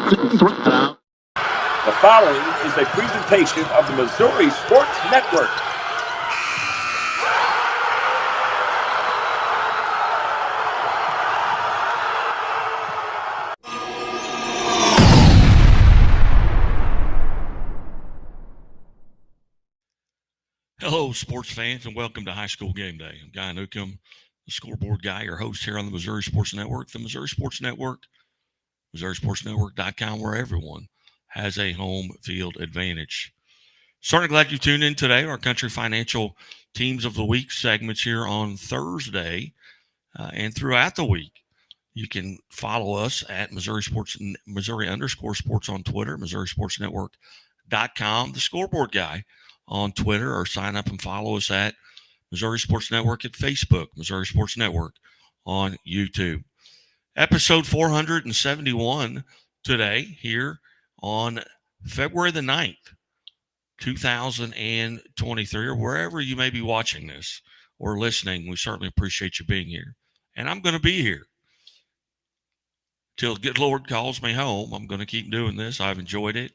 The following is a presentation of the Missouri Sports Network. Hello, sports fans, and welcome to High School Game Day. I'm Guy Newcomb, the scoreboard guy, your host here on the Missouri Sports Network. The Missouri Sports Network, MissouriSportsNetwork.com, where everyone has a home field advantage. Certainly glad you tuned in today. Our Country Financial Teams of the Week segments here on Thursday and throughout the week. You can follow us at Missouri_sports on Twitter, MissouriSportsNetwork.com, the scoreboard guy on Twitter, or sign up and follow us at Missouri Sports Network at Facebook, Missouri Sports Network on YouTube. Episode 471 today here on February the 9th, 2023, or wherever you may be watching this or listening. We certainly appreciate you being here. And I'm going to be here till the good Lord calls me home. I'm going to keep doing this. I've enjoyed it.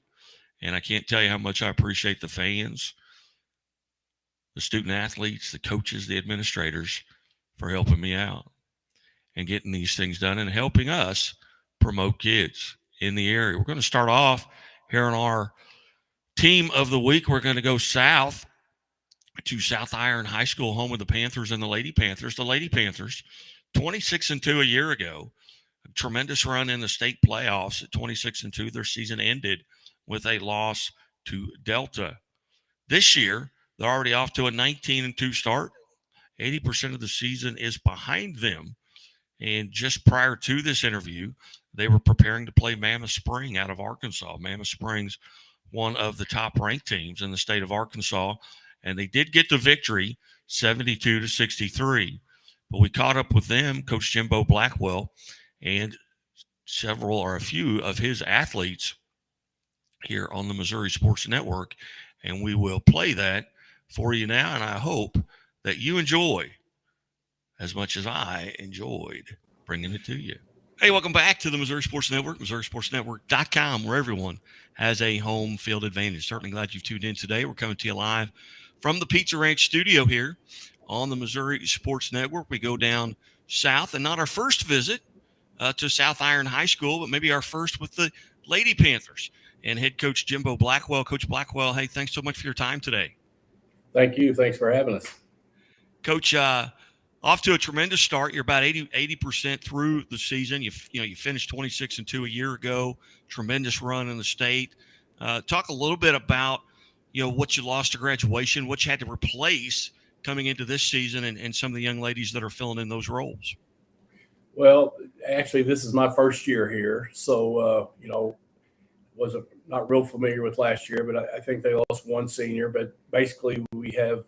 And I can't tell you how much I appreciate the fans, the student athletes, the coaches, the administrators for helping me out and getting these things done and helping us promote kids in the area. We're going to start off here on our team of the week. We're going to go south to South Iron High School, home of the Panthers and the Lady Panthers. The Lady Panthers, 26-2 a year ago, a tremendous run in the state playoffs at 26-2. Their season ended with a loss to Delta. This year, they're already off to a 19-2 start. 80% of the season is behind them. And just prior to this interview, they were preparing to play Mammoth Spring out of Arkansas. Mammoth Spring's one of the top-ranked teams in the state of Arkansas, and they did get the victory, 72-63. But we caught up with them, Coach Jimbo Blackwell, and a few of his athletes here on the Missouri Sports Network, and we will play that for you now, and I hope that you enjoy as much as I enjoyed bringing it to you. Hey, welcome back to the Missouri Sports Network, MissouriSportsNetwork.com, where everyone has a home field advantage. Certainly glad you've tuned in today. We're coming to you live from the Pizza Ranch studio here on the Missouri Sports Network. We go down south, and not our first visit to South Iron High School, but maybe our first with the Lady Panthers and head coach Jimbo Blackwell. Coach Blackwell, hey, thanks so much for your time today. Thank you. Thanks for having us. Coach, off to a tremendous start. You're about 80% through the season. You finished 26-2 a year ago. Tremendous run in the state. Talk a little bit about what you lost to graduation, what you had to replace coming into this season, and some of the young ladies that are filling in those roles. Well, actually, this is my first year here, so wasn't not real familiar with last year, but I think they lost one senior. But basically, we have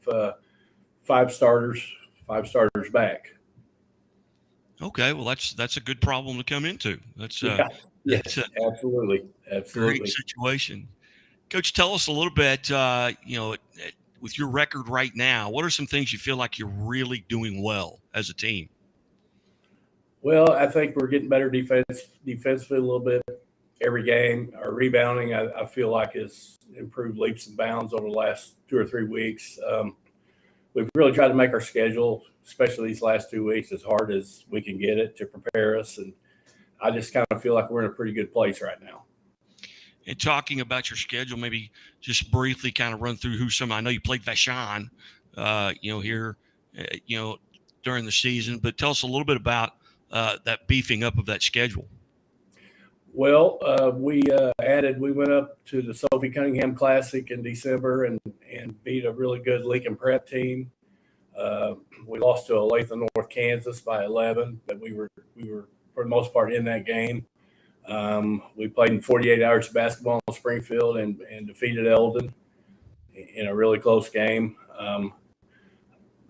five starters back. Okay, well that's a good problem to come into. That's absolutely great situation. Coach, tell us a little bit. With your record right now, what are some things you feel like you're really doing well as a team? Well, I think we're getting better defensively a little bit every game. Our rebounding, I feel like, has improved leaps and bounds over the last 2 or 3 weeks. We've really tried to make our schedule, especially these last 2 weeks, as hard as we can get it to prepare us. And I just kind of feel like we're in a pretty good place right now. And talking about your schedule, maybe just briefly kind of run through I know you played Vashon, here, during the season, but tell us a little bit about that beefing up of that schedule. Well, we went up to the Sophie Cunningham Classic in December and beat a really good Lincoln Prep team. We lost to Olathe North Kansas by 11, but we were for the most part in that game. We played in 48 hours of basketball in Springfield and defeated Eldon in a really close game.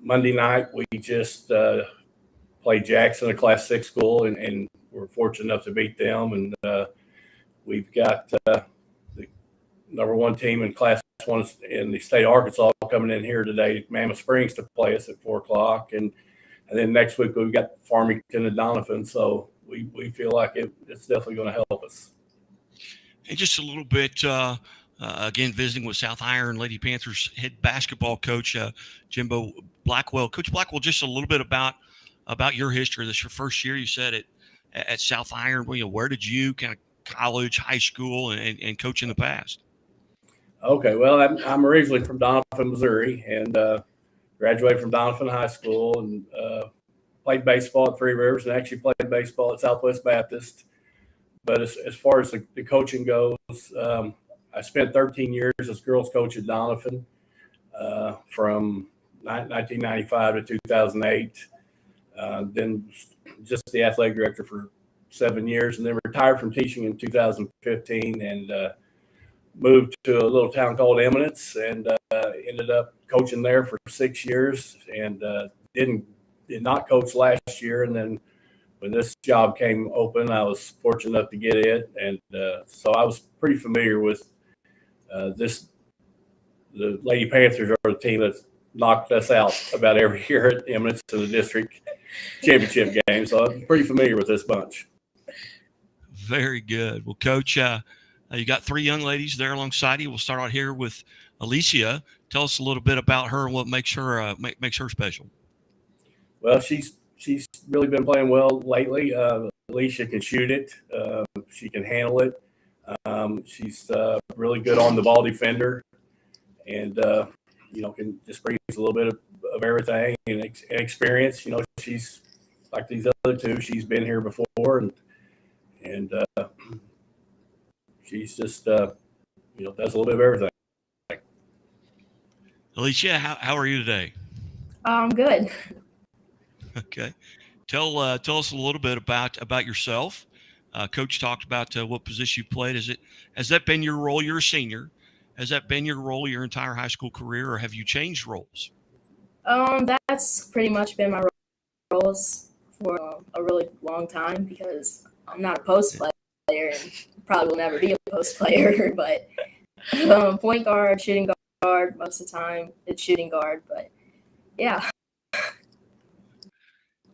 Monday night, we just played Jackson, a Class 6 school, and we're fortunate enough to beat them. And we've got the number one team in Class 1 in the state of Arkansas coming in here today, Mammoth Springs, to play us at 4 o'clock. And then next week we've got Farmington and Donovan. So we feel like it's definitely going to help us. And just a little bit, again, visiting with South Iron Lady Panthers head basketball coach Jimbo Blackwell. Coach Blackwell, just a little bit about your history. This is your first year, you said, at South Iron. Well, where did you kind of college, high school, and coach in the past? Okay, well, I'm originally from Doniphan, Missouri, and graduated from Doniphan High School and played baseball at Three Rivers and actually played baseball at Southwest Baptist. But as far as the coaching goes, I spent 13 years as girls coach at Doniphan from 1995 to 2008. Then just the athletic director for 7 years, and then retired from teaching in 2015 and moved to a little town called Eminence and ended up coaching there for 6 years and did not coach last year. And then when this job came open, I was fortunate enough to get it. And so I was pretty familiar with this. The Lady Panthers are the team that's knocked us out about every year at Eminence in the district championship game. So I'm pretty familiar with this bunch. Very good. Well, Coach, you got 3 young ladies there alongside you. We'll start out here with Alicia. Tell us a little bit about her and what makes her special. Well, she's really been playing well lately. Alicia can shoot it. She can handle it. She's really good on the ball defender, and can just brings a little bit of everything and experience. She's like these other two. She's been here before, and she's just does a little bit of everything. Alicia, how are you today? I'm good. Okay. Tell us a little bit about yourself. Coach talked about what position you played. Has that been your role? You're a senior. Has that been your role your entire high school career, or have you changed roles? That's pretty much been my roles for a really long time because I'm not a post player and probably will never be a post player. But point guard, shooting guard, most of the time it's shooting guard. But yeah.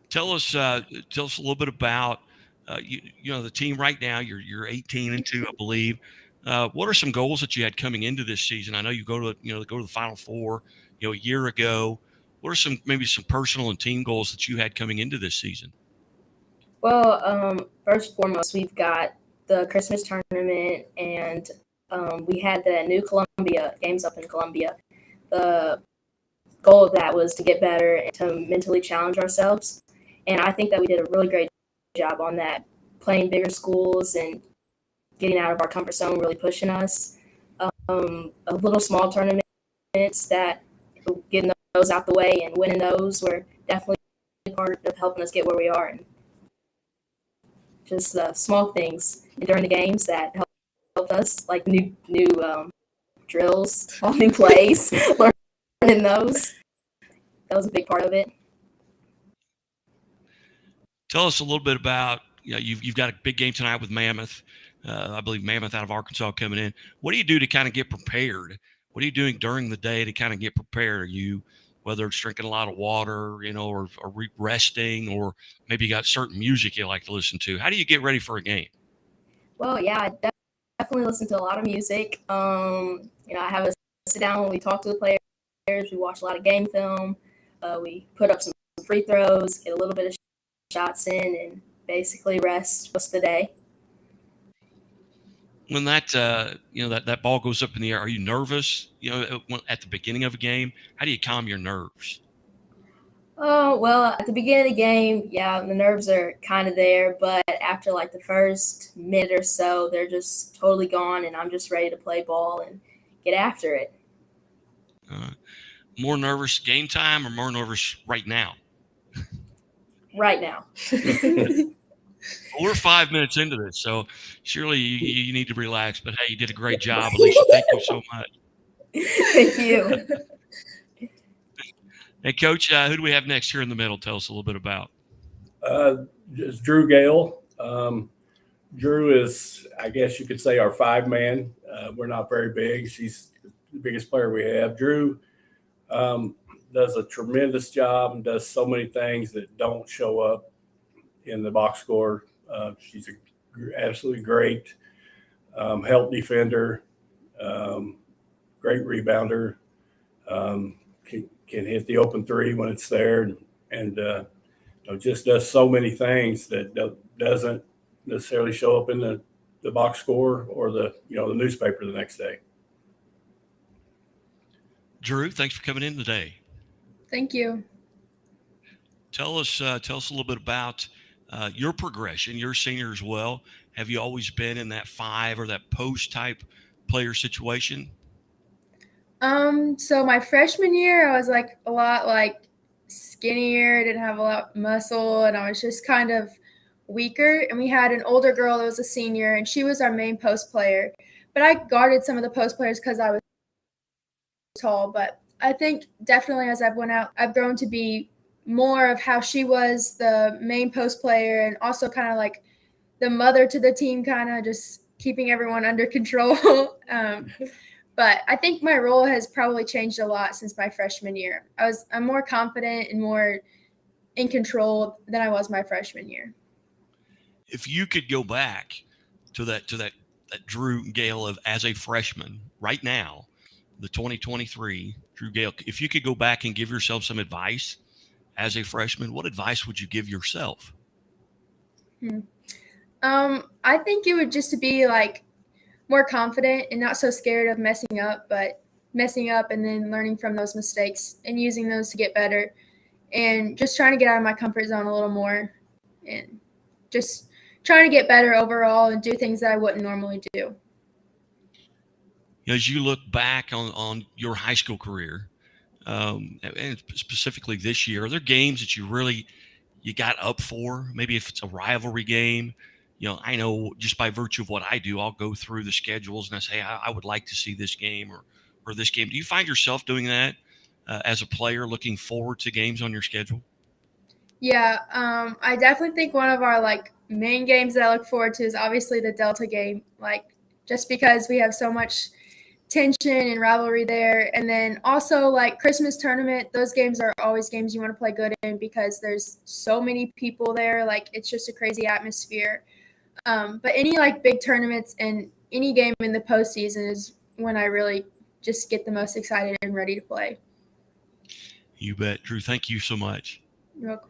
Tell us a little bit about the team right now. You're 18-2, I believe. What are some goals that you had coming into this season? I know you go to the Final Four, a year ago. What are some personal and team goals that you had coming into this season? Well, first and foremost, we've got the Christmas tournament, and we had the new Columbia games up in Columbia. The goal of that was to get better and to mentally challenge ourselves. And I think that we did a really great job on that, playing bigger schools and getting out of our comfort zone, really pushing us. A little small tournaments that getting those out the way and winning those were definitely part of helping us get where we are. And just small things during the games that helped us, like new drills, all new plays, learning those. That was a big part of it. Tell us a little bit about, you've got a big game tonight with Mammoth. I believe Mammoth out of Arkansas coming in. What do you do to kind of get prepared? What are you doing during the day to kind of get prepared? Are you, whether it's drinking a lot of water, or resting, or maybe you got certain music you like to listen to? How do you get ready for a game? Well, yeah, I definitely listen to a lot of music. I have a sit down when we talk to the players. We watch a lot of game film. We put up some free throws, get a little bit of shots in, and basically rest most of the day. When that ball goes up in the air, are you nervous? At the beginning of a game, how do you calm your nerves? Oh, well, at the beginning of the game, yeah, the nerves are kind of there, but after like the first minute or so, they're just totally gone, and I'm just ready to play ball and get after it. More nervous game time or more nervous right now? Right now. We're 5 minutes into this, so surely you need to relax. But hey, you did a great job, Alicia. Thank you so much. Thank you. Hey, Coach, who do we have next here in the middle? Tell us a little bit about. It's Drew Gale. Drew is, I guess you could say, our 5-man. We're not very big. She's the biggest player we have. Drew does a tremendous job and does so many things that don't show up in the box score. She's absolutely great. help defender, great rebounder, can hit the open three when it's there, and just does so many things that doesn't necessarily show up in the box score or the newspaper the next day. Drew, thanks for coming in today. Thank you. Tell us a little bit about your progression. You're a senior as well. Have you always been in that 5 or that post type player situation? So my freshman year, I was like a lot like skinnier, didn't have a lot of muscle, and I was just kind of weaker. And we had an older girl that was a senior, and she was our main post player. But I guarded some of the post players because I was tall. But I think definitely as I've went out, I've grown to be more of how she was, the main post player, and also kind of like the mother to the team, kind of just keeping everyone under control. But I think my role has probably changed a lot since my freshman year. I'm more confident and more in control than I was my freshman year. If you could go back to that Drew Gale of as a freshman right now, the 2023 Drew Gale, if you could go back and give yourself some advice as a freshman, what advice would you give yourself? I think it would just to be like more confident and not so scared of messing up and then learning from those mistakes and using those to get better, and just trying to get out of my comfort zone a little more and just trying to get better overall and do things that I wouldn't normally do. As you look back on your high school career, and specifically this year, are there games that you got up for? Maybe if it's a rivalry game, I know just by virtue of what I do, I'll go through the schedules and I say, I would like to see this game or this game. Do you find yourself doing that as a player, looking forward to games on your schedule? Yeah, I definitely think one of our like main games that I look forward to is obviously the Delta game, like just because we have so much tension and rivalry there. And then also like Christmas tournament, those games are always games you want to play good in because there's so many people there. Like it's just a crazy atmosphere. But any like big tournaments and any game in the postseason is when I really just get the most excited and ready to play. You bet. Drew, thank you so much. You're welcome.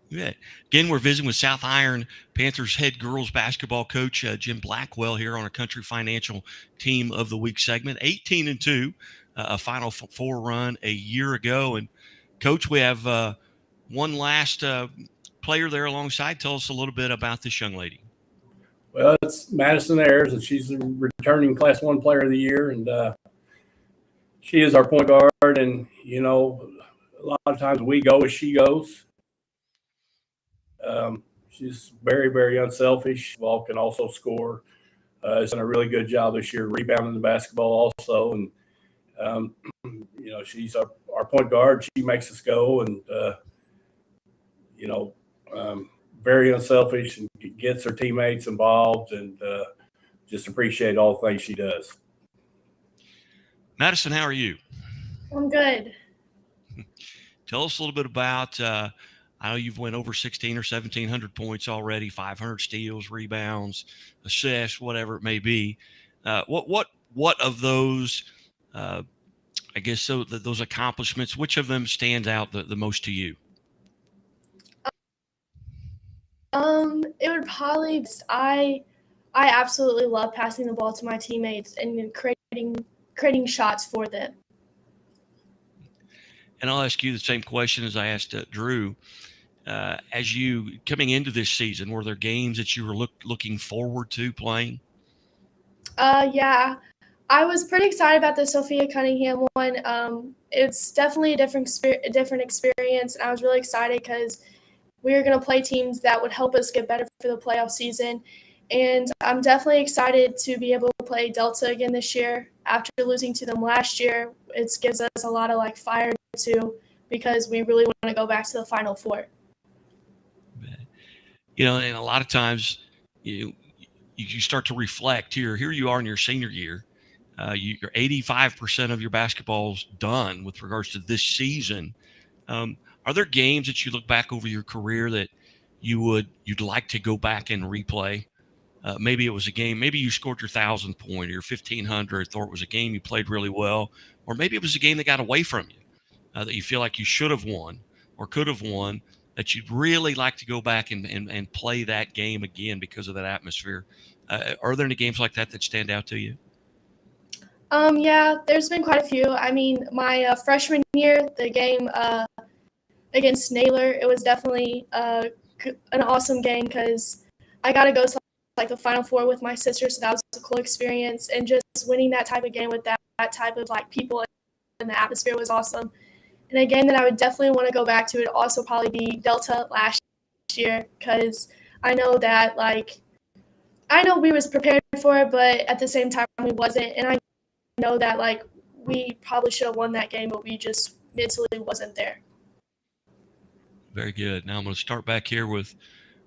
You bet. Again, we're visiting with South Iron Panthers head girls basketball coach Jim Blackwell here on a Country Financial Team of the Week segment. 18-2, a Final Four run a year ago. And Coach, we have one last player there alongside. Tell us a little bit about this young lady. Well, it's Madison Ayers, and she's a returning Class 1 Player of the Year, and she is our point guard. And a lot of times we go as she goes. She's very, very unselfish. Ball can also score. Has done a really good job this year rebounding the basketball also, and she's our point guard. She makes us go, and very unselfish and gets her teammates involved, and just appreciate all the things she does. Madison, how are you? I'm good. Tell us a little bit about I know you've went over 1,600 or 1,700 points already, 500 steals, rebounds, assists, whatever it may be. What of those, those accomplishments, which of them stands out the most to you? It would probably I absolutely love passing the ball to my teammates and creating shots for them. And I'll ask you the same question as I asked Drew. As you coming into this season, were there games that you were looking forward to playing? Yeah, I was pretty excited about the Sophia Cunningham one. It's definitely a different experience, and I was really excited because we were going to play teams that would help us get better for the playoff season. And I'm definitely excited to be able to play Delta again this year. After losing to them last year, it gives us a lot of fire too, because we really want to go back to the Final Four. And a lot of times you start to reflect here you are in your senior year. You're 85% of your basketball's done with regards to this season. Are there games that you look back over your career that you'd like to go back and replay maybe it was a game, maybe you scored your 1,000th point or your 1,500th, or it was a game you played really well, or maybe it was a game that got away from you that you feel like you should have won or could have won, that you'd really like to go back and play that game again because of that atmosphere. Are there any games like that that stand out to you? Yeah, there's been quite a few. I mean, my freshman year, the game against Naylor, it was definitely an awesome game because I got to go to like the Final Four with my sister, so that was a cool experience. And just winning that type of game with that type of like people and the atmosphere was awesome. And a game that I would definitely want to go back to would also probably be Delta last year because I know that we was prepared for it, but at the same time we wasn't. And I know that we probably should have won that game, but we just mentally wasn't there. Very good. Now I'm going to start back here with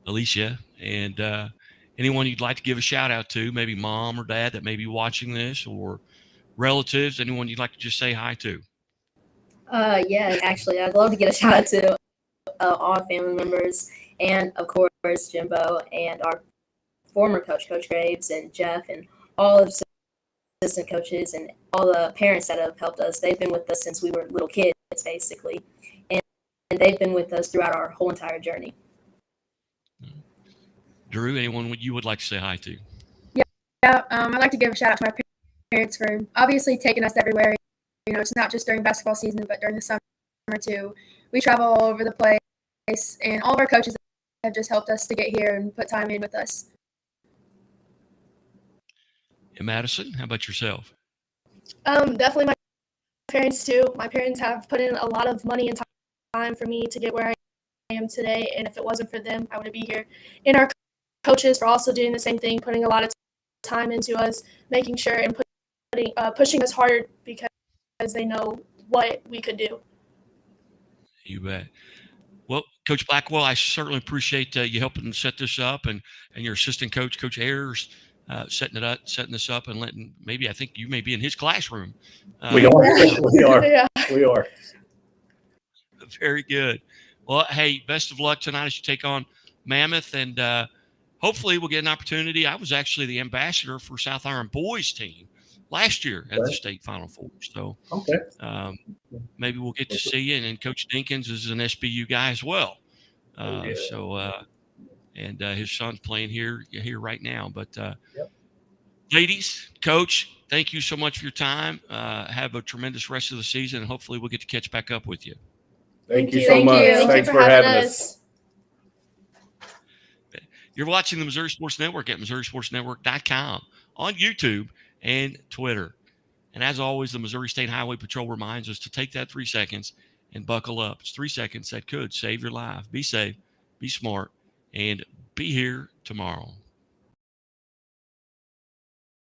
Alicia, and anyone you'd like to give a shout out to, maybe mom or dad that may be watching this, or relatives, anyone you'd like to just say hi to. Yeah, actually, I'd love to get a shout out to all family members, and of course Jimbo and our former coach, Coach Graves, and Jeff, and all of the assistant coaches and all the parents that have helped us. They've been with us since we were little kids, basically, and they've been with us throughout our whole entire journey. Drew, anyone you would like to say hi to? Yeah, I'd like to give a shout out to my parents for obviously taking us everywhere. You know, it's not just during basketball season, but during the summer too. We travel all over the place, and all of our coaches have just helped us to get here and put time in with us. And Madison, how about yourself? Definitely my parents too. My parents have put in a lot of money and time for me to get where I am today, and if it wasn't for them, I wouldn't be here. And our coaches for also doing the same thing, putting a lot of time into us, making sure and pushing us hard because they know what we could do. You bet. Well, Coach Blackwell, I certainly appreciate you helping set this up, and your assistant coach, Coach Ayers, setting this up, and I think you may be in his classroom. We are. Yeah. We are. Very good. Well, hey, best of luck tonight as you take on Mammoth, and hopefully we'll get an opportunity. I was actually the ambassador for South Iron boys team last year at the state Final Four. So maybe we'll get to see you. And then Coach Dinkins is an SBU guy as well. And his son's playing here right now. But ladies, Coach, thank you so much for your time. Have a tremendous rest of the season, and hopefully we'll get to catch back up with you. Thank you so much. Thanks for having us. You're watching the Missouri Sports Network at MissouriSportsNetwork.com, on YouTube and Twitter. And as always, the Missouri State Highway Patrol reminds us to take that 3 seconds and buckle up. It's 3 seconds that could save your life. Be safe, be smart, and be here tomorrow.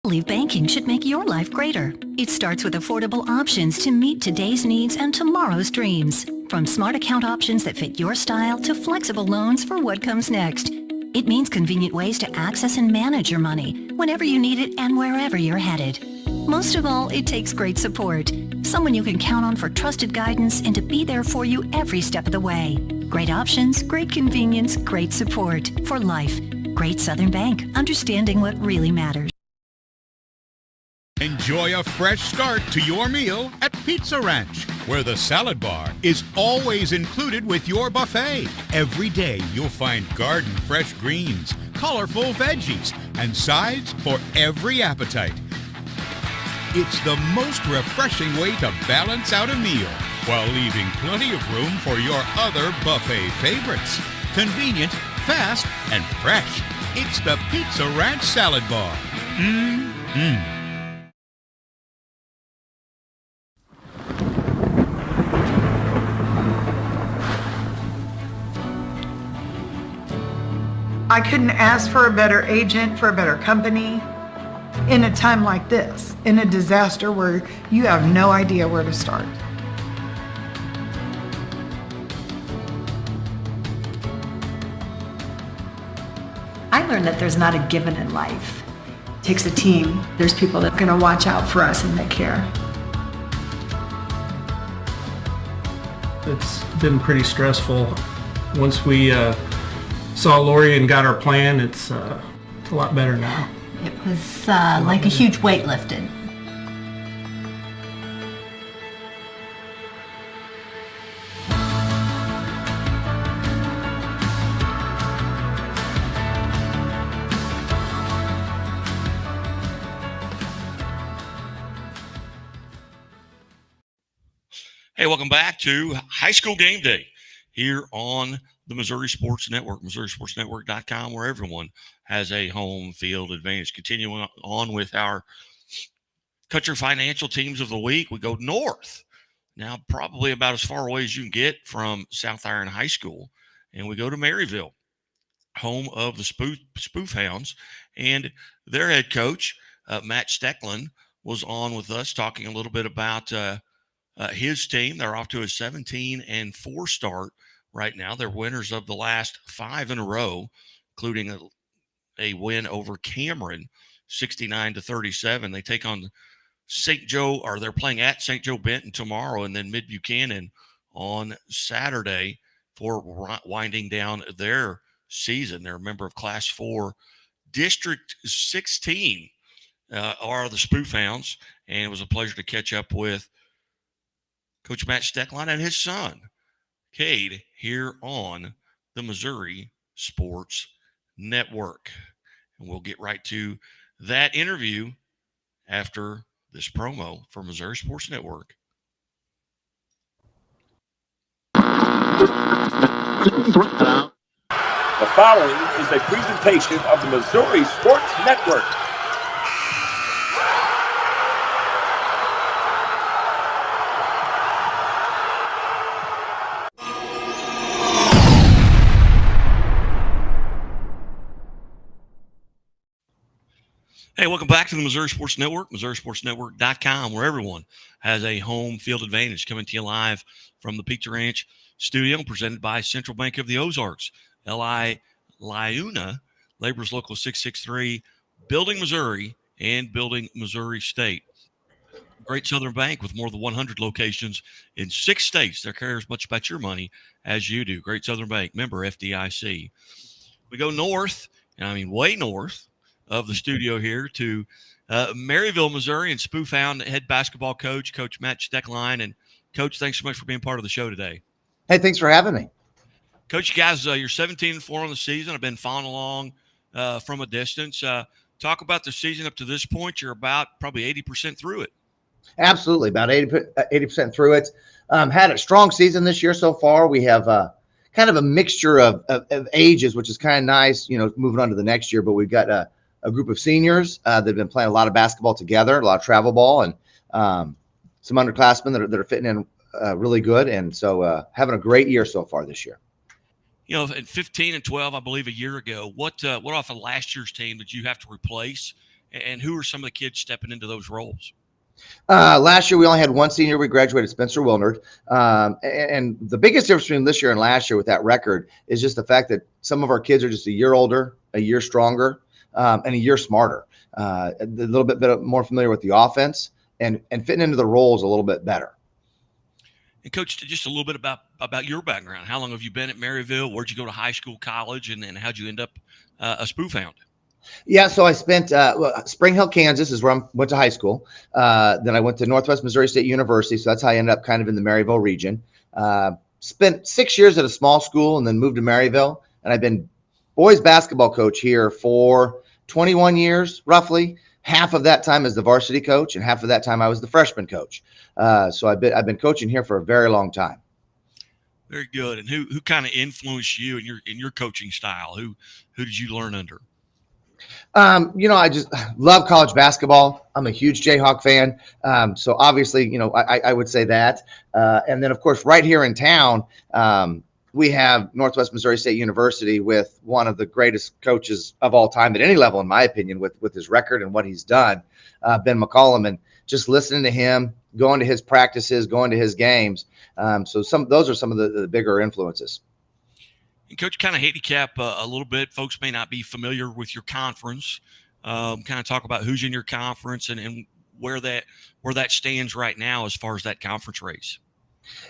I believe banking should make your life greater. It starts with affordable options to meet today's needs and tomorrow's dreams. From smart account options that fit your style to flexible loans for what comes next. It means convenient ways to access and manage your money whenever you need it and wherever you're headed. Most of all, it takes great support. Someone you can count on for trusted guidance and to be there for you every step of the way. Great options, great convenience, great support for life. Great Southern Bank, understanding what really matters. Enjoy a fresh start to your meal at Pizza Ranch, where the salad bar is always included with your buffet. Every day you'll find garden fresh greens, colorful veggies, and sides for every appetite. It's the most refreshing way to balance out a meal while leaving plenty of room for your other buffet favorites. Convenient, fast, and fresh. It's the Pizza Ranch Salad Bar. Mmm. I couldn't ask for a better agent, for a better company in a time like this, in a disaster where you have no idea where to start. I learned that there's not a given in life. It takes a team. There's people that are going to watch out for us and that care. It's been pretty stressful. Once we saw Lori and got our plan, it's a lot better now. It was like a huge weight lifted. Hey, welcome back to High School Game Day here on the Missouri Sports Network, MissouriSportsNetwork.com, where everyone has a home field advantage. Continuing on with our country financial teams of the week, we go north. Now, probably about as far away as you can get from South Iron High School, and we go to Maryville, home of the Spoof Hounds, and their head coach, Matt Stecklin, was on with us talking a little bit about his team. They're off to a 17-4 start right now. They're winners of the last 5 in a row, including a win over Cameron, 69-37. They take on St. Joe, or they're playing at St. Joe Benton tomorrow, and then Mid-Buchanan on Saturday for winding down their season. They're a member of Class 4. District 16 are the Spoof Hounds, and it was a pleasure to catch up with Coach Matt Stecklin and his son, Cade, here on the Missouri Sports Network. And we'll get right to that interview after this promo for Missouri Sports Network. The following is a presentation of the Missouri Sports Network. Hey, welcome back to the Missouri Sports Network, MissouriSportsNetwork.com, where everyone has a home field advantage. Coming to you live from the Pizza Ranch studio, presented by Central Bank of the Ozarks, L.I. Liuna, Laborers Local 663, Building Missouri, and Building Missouri State. Great Southern Bank with more than 100 locations in 6 states. They care as much about your money as you do. Great Southern Bank, member FDIC. We go north, and I mean way north of the studio here to Maryville, Missouri, and Spoof Hound head basketball coach, Coach Matt Stecklin. And Coach, thanks so much for being part of the show today. Hey, thanks for having me. Coach, you guys, you're 17-4 on the season. I've been following along from a distance. Talk about the season up to this point. You're about probably 80% through it. Absolutely, about 80% through it. Had a strong season this year so far. We have kind of a mixture of ages, which is kind of nice, moving on to the next year. But we've got a group of seniors that have been playing a lot of basketball together, a lot of travel ball, and some underclassmen that are fitting in really good. And so having a great year so far this year. At 15 and 12, I believe a year ago, what off of last year's team did you have to replace? And who are some of the kids stepping into those roles? Last year, we only had one senior. We graduated, Spencer Wilnard. And the biggest difference between this year and last year with that record is just the fact that some of our kids are just a year older, a year stronger, and a year smarter, a little bit more familiar with the offense and fitting into the roles a little bit better. And Coach, just a little bit about your background. How long have you been at Maryville? Where'd you go to high school, college, and how'd you end up a Spoof Hound? Yeah, so I spent Spring Hill, Kansas is where I went to high school. Then I went to Northwest Missouri State University, so that's how I ended up kind of in the Maryville region. Spent 6 years at a small school and then moved to Maryville, and I've been boys basketball coach here for 21 years, roughly. Half of that time as the varsity coach, and half of that time I was the freshman coach. So I've been coaching here for a very long time. Very good. And who kind of influenced you in your coaching style? Who did you learn under? I just love college basketball. I'm a huge Jayhawk fan. So obviously, I would say that. And then, of course, right here in town, we have Northwest Missouri State University with one of the greatest coaches of all time at any level, in my opinion, with his record and what he's done, Ben McCollum, and just listening to him, going to his practices, going to his games. So those are some of the bigger influences. And Coach, kind of handicap a little bit. Folks may not be familiar with your conference. Kind of talk about who's in your conference and where that stands right now as far as that conference race.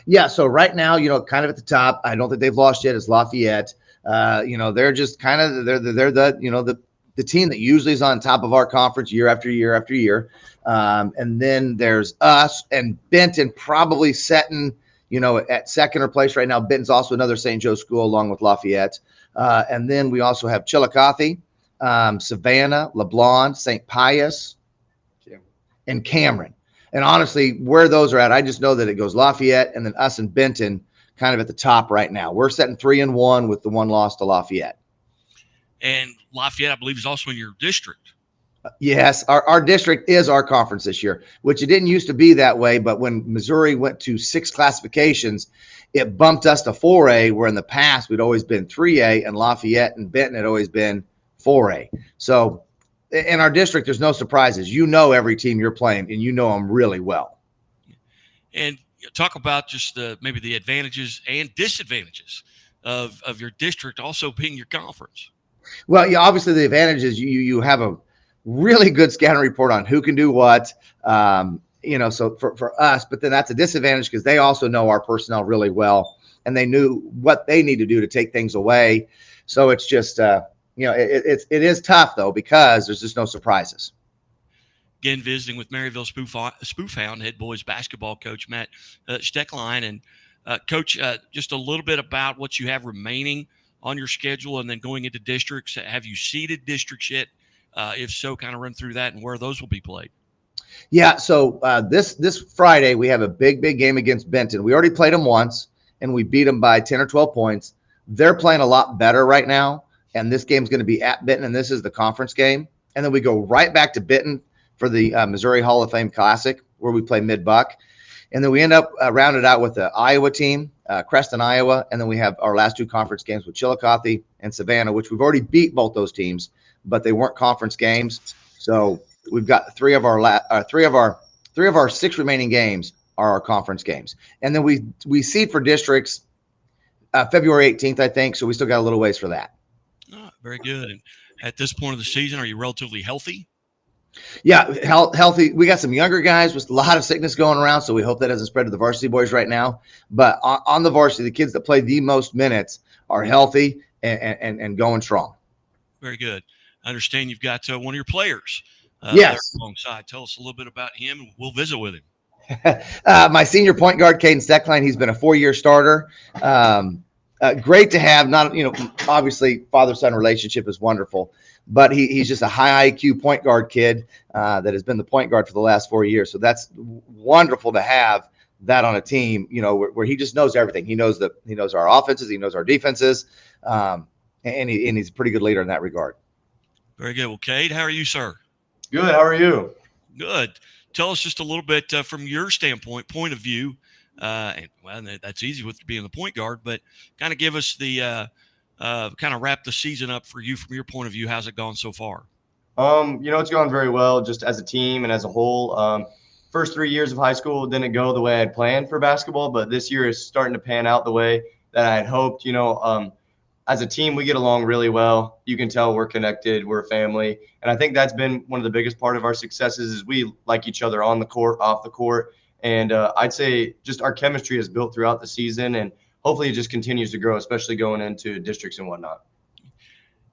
Yeah, so right now, kind of at the top, I don't think they've lost yet, is Lafayette. They're just kind of they're the the team that usually is on top of our conference year after year after year. And then there's us and Benton probably setting, at second or place right now. Benton's also another St. Joe school along with Lafayette. And then we also have Chillicothe, Savannah, LeBlanc, St. Pius, and Cameron. And honestly, where those are at, I just know that it goes Lafayette and then us and Benton kind of at the top right now. We're setting 3-1 with the one loss to Lafayette. And Lafayette, I believe, is also in your district. Yes, our district is our conference this year, which it didn't used to be that way. But when Missouri went to 6 classifications, it bumped us to 4A, where in the past we'd always been 3A, and Lafayette and Benton had always been 4A. So in our district, there's no surprises. You know every team you're playing, and you know them really well. And talk about just maybe the advantages and disadvantages of your district also being your conference. Well, yeah, obviously the advantage is you have a really good scouting report on who can do what, so for us, but then that's a disadvantage because they also know our personnel really well and they knew what they need to do to take things away. So it's just, it is tough though, because there's just no surprises. Again, visiting with Maryville Spoofhound head boys basketball coach Matt Steckline. And coach, just a little bit about what you have remaining on your schedule and then going into districts. Have you seeded districts yet? If so, kind of run through that and where those will be played. Yeah, so this Friday we have a big game against Benton. We already played them once and we beat them by 10 or 12 points. They're playing a lot better right now, and this game's going to be at Benton, and this is the conference game. And then we go right back to Benton for the Missouri Hall of Fame Classic, where we play mid-buck. And then we end up rounded out with the Iowa team, Creston, Iowa. And then we have our last 2 conference games with Chillicothe and Savannah, which we've already beat both those teams, but they weren't conference games. So we've got 3 of our 6 remaining games are our conference games. And then we seed for districts February 18th, I think. So we still got a little ways for that. Oh, very good. And at this point of the season, are you relatively healthy? Yeah, healthy. We got some younger guys with a lot of sickness going around, so we hope that doesn't spread to the varsity boys right now. But on the varsity, the kids that play the most minutes are healthy and going strong. Very good. I understand you've got one of your players yes. alongside. Tell us a little bit about him, and we'll visit with him. My senior point guard, Caden Steckline, he's been a 4-year starter. Great to have. Not, obviously father-son relationship is wonderful, but he's just a high IQ point guard kid that has been the point guard for the last 4 years. So that's wonderful to have that on a team, where he just knows everything. He knows our offenses, he knows our defenses, and he's a pretty good leader in that regard. Very good. Well, Cade, how are you, sir? Good. How are you? Good. Tell us just a little bit from your point of view. And that's easy with being the point guard, but kind of give us the kind of wrap the season up for you from your point of view. How's it gone so far? It's gone very well, just as a team and as a whole. First 3 years of high school didn't go the way I had planned for basketball, but this year is starting to pan out the way that I had hoped. As a team, we get along really well. You can tell we're connected, we're a family. And I think that's been one of the biggest part of our successes is we like each other on the court, off the court. And I'd say just our chemistry is built throughout the season, and hopefully it just continues to grow, especially going into districts and whatnot.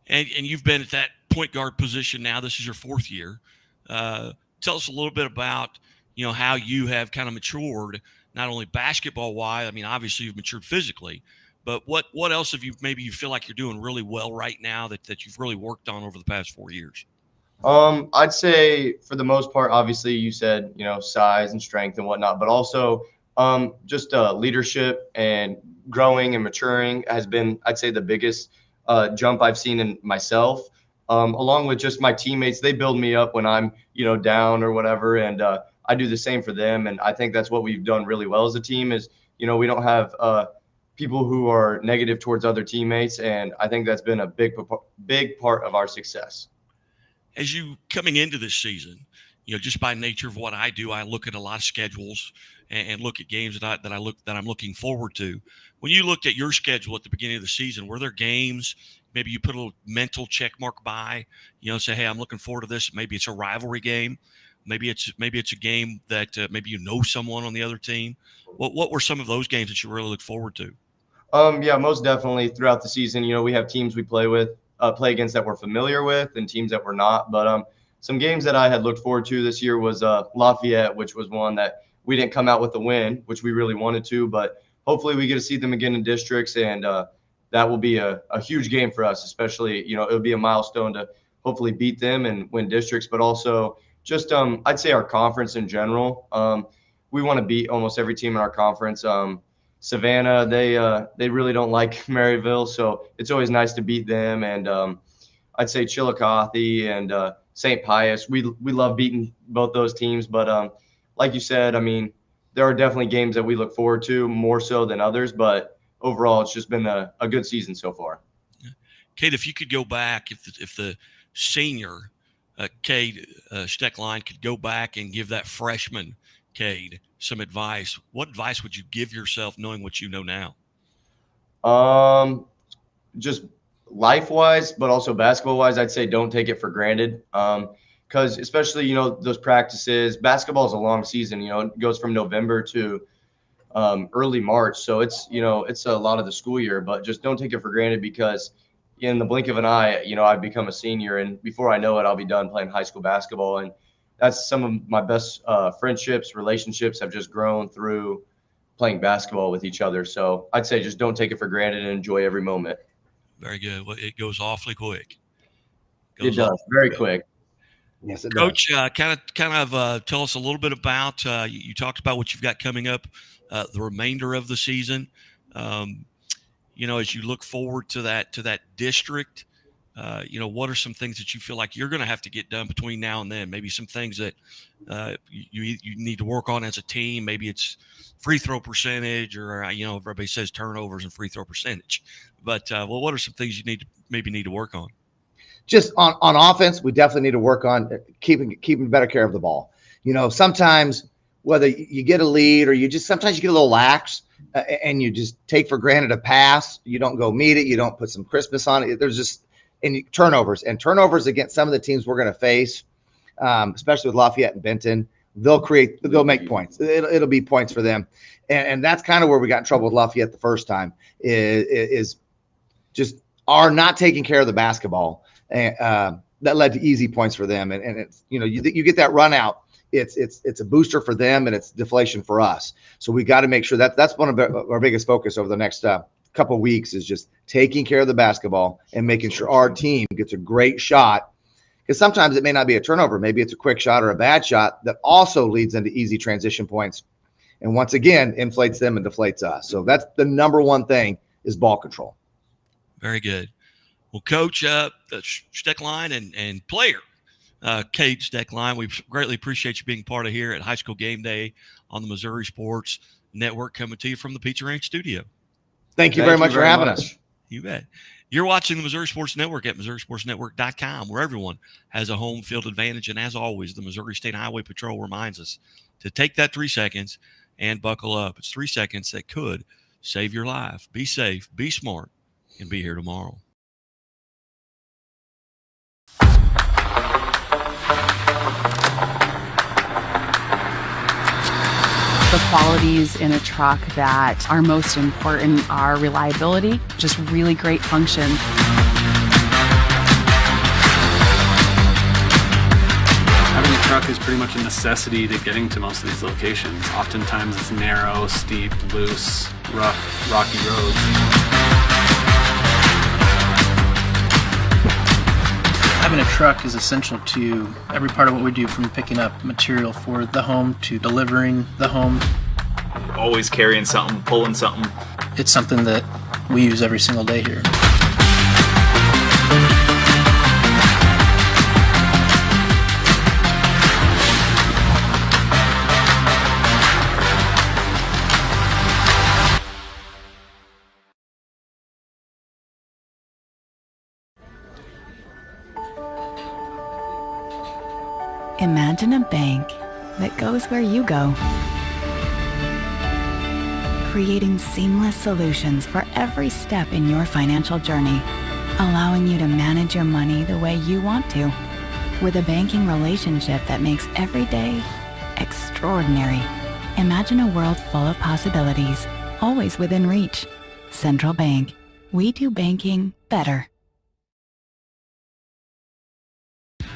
And you've been at that point guard position now. This is your 4th year. Tell us a little bit about, how you have kind of matured, not only basketball-wise. I mean, obviously you've matured physically, but what else have you feel like you're doing really well right now that you've really worked on over the past 4 years? I'd say for the most part, obviously you said, size and strength and whatnot, but also just leadership and growing and maturing has been, I'd say, the biggest jump I've seen in myself, along with just my teammates. They build me up when I'm, down or whatever. And I do the same for them. And I think that's what we've done really well as a team is, we don't have people who are negative towards other teammates. And I think that's been a big part of our success. As you coming into this season, just by nature of what I do, I look at a lot of schedules and look at games that I'm looking forward to. When you looked at your schedule at the beginning of the season, were there games maybe you put a little mental check mark by, say, hey, I'm looking forward to this. Maybe it's a rivalry game. Maybe it's a game that maybe someone on the other team. What were some of those games that you really look forward to? Yeah, most definitely throughout the season. We have teams we play with play against that we're familiar with and teams that we're not. But some games that I had looked forward to this year was Lafayette, which was one that we didn't come out with the win, which we really wanted to. But hopefully we get to see them again in districts, and that will be a huge game for us, especially, it'll be a milestone to hopefully beat them and win districts, but also just I'd say our conference in general. We want to beat almost every team in our conference. Savannah, they really don't like Maryville, so it's always nice to beat them. And I'd say Chillicothe and St. Pius, we love beating both those teams. But like you said, I mean, there are definitely games that we look forward to more so than others, but overall, it's just been a good season so far. Cade, if you could go back, if the senior Cade Steckline could go back and give that freshman Cade some advice, what advice would you give yourself knowing what you know now? Just life-wise, but also basketball-wise, I'd say don't take it for granted. Because especially, those practices, basketball is a long season, it goes from November to early March. So it's a lot of the school year, but just don't take it for granted, because in the blink of an eye, I've become a senior, and before I know it, I'll be done playing high school basketball. And that's some of my best friendships, relationships have just grown through playing basketball with each other. So I'd say just don't take it for granted and enjoy every moment. Very good. Well, it goes awfully quick. It does, very quick. Yes, it Coach, kind of tell us a little bit about, you talked about what you've got coming up the remainder of the season. As you look forward to that district, what are some things that you feel like you're going to have to get done between now and then? Maybe some things that you need to work on as a team. Maybe it's free throw percentage, or everybody says turnovers and free throw percentage. But what are some things you need to work on? Just on offense, we definitely need to work on keeping better care of the ball. Sometimes whether you get a lead or sometimes you get a little lax and you just take for granted a pass. You don't go meet it. You don't put some crispness on it. There's just turnovers against some of the teams we're going to face, especially with Lafayette and Benton. They'll make points. It'll be points for them. And that's kind of where we got in trouble with Lafayette the first time is just our not taking care of the basketball. And that led to easy points for them. And it's, you get that run out. It's a booster for them and it's deflation for us. So we got to make sure that's one of our biggest focus over the next couple of weeks is just taking care of the basketball and making sure our team gets a great shot. Because sometimes it may not be a turnover. Maybe it's a quick shot or a bad shot that also leads into easy transition points. And once again, inflates them and deflates us. So that's the number one thing is ball control. Very good. Well, Coach Steckline and player Cade Steckline, we greatly appreciate you being part of here at High School Game Day on the Missouri Sports Network, coming to you from the Pizza Ranch studio. Thank you very much for having us. You bet. You're watching the Missouri Sports Network at MissouriSportsNetwork.com, where everyone has a home field advantage. And as always, the Missouri State Highway Patrol reminds us to take that 3 seconds and buckle up. It's 3 seconds that could save your life. Be safe, be smart, and be here tomorrow. The qualities in a truck that are most important are reliability, just really great function. Having a truck is pretty much a necessity to getting to most of these locations. Oftentimes it's narrow, steep, loose, rough, rocky roads. Having a truck is essential to every part of what we do, from picking up material for the home to delivering the home. Always carrying something, pulling something. It's something that we use every single day here. Imagine a bank that goes where you go, creating seamless solutions for every step in your financial journey, allowing you to manage your money the way you want to, with a banking relationship that makes every day extraordinary. Imagine a world full of possibilities, always within reach. Central Bank. We do banking better.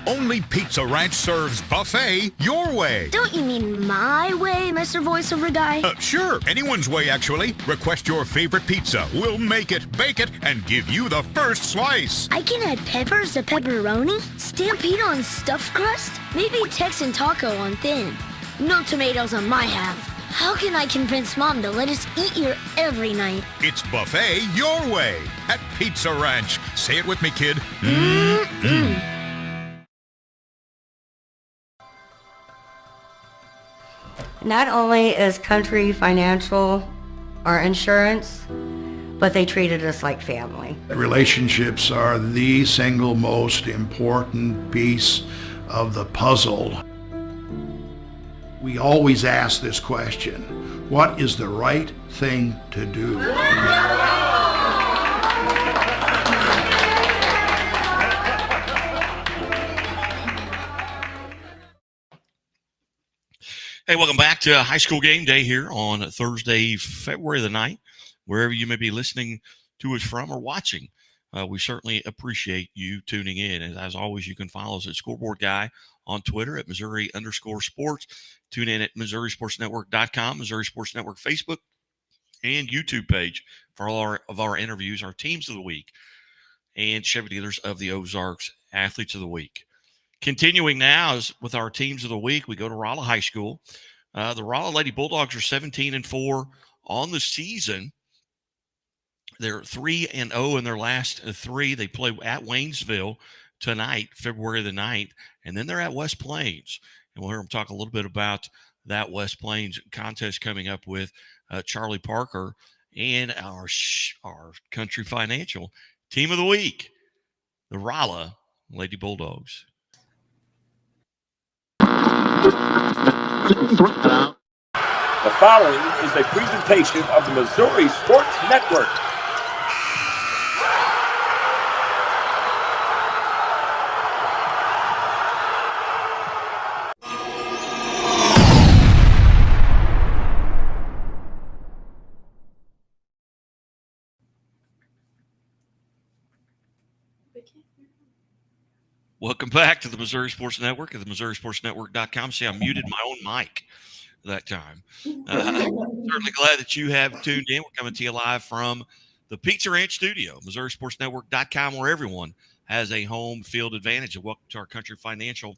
Only Pizza Ranch serves buffet your way. Don't you mean my way, Mr. Voiceover Guy? Sure, anyone's way, actually. Request your favorite pizza. We'll make it, bake it, and give you the first slice. I can add peppers to pepperoni, Stampede on stuffed crust, maybe Texan taco on thin. No tomatoes on my half. How can I convince Mom to let us eat here every night? It's buffet your way at Pizza Ranch. Say it with me, kid. Not only is Country Financial our insurance, but they treated us like family. Relationships are the single most important piece of the puzzle. We always ask this question: what is the right thing to do? Hey, welcome back to High School Game Day here on Thursday, February the 9th, wherever you may be listening to us from or watching. We certainly appreciate you tuning in. And as always, you can follow us at Scoreboard Guy on Twitter at Missouri_sports. Tune in at MissouriSportsNetwork.com, Missouri Sports Network Facebook, and YouTube page for all of our interviews, our teams of the week, and Chevy Dealers of the Ozarks Athletes of the Week. Continuing now is with our teams of the week, we go to Rolla High School. The Rolla Lady Bulldogs are 17-4 on the season. They're 3-0 in their last three. They play at Waynesville tonight, February the 9th, and then they're at West Plains. And we'll hear them talk a little bit about that West Plains contest coming up with Charlie Parker and our Country Financial team of the week, the Rolla Lady Bulldogs. The following is a presentation of the Missouri Sports Network. Welcome back to the Missouri Sports Network at the MissouriSportsNetwork.com. See, I muted my own mic that time. Certainly glad that you have tuned in. We're coming to you live from the Pizza Ranch studio, MissouriSportsNetwork.com, where everyone has a home field advantage. And welcome to our Country Financial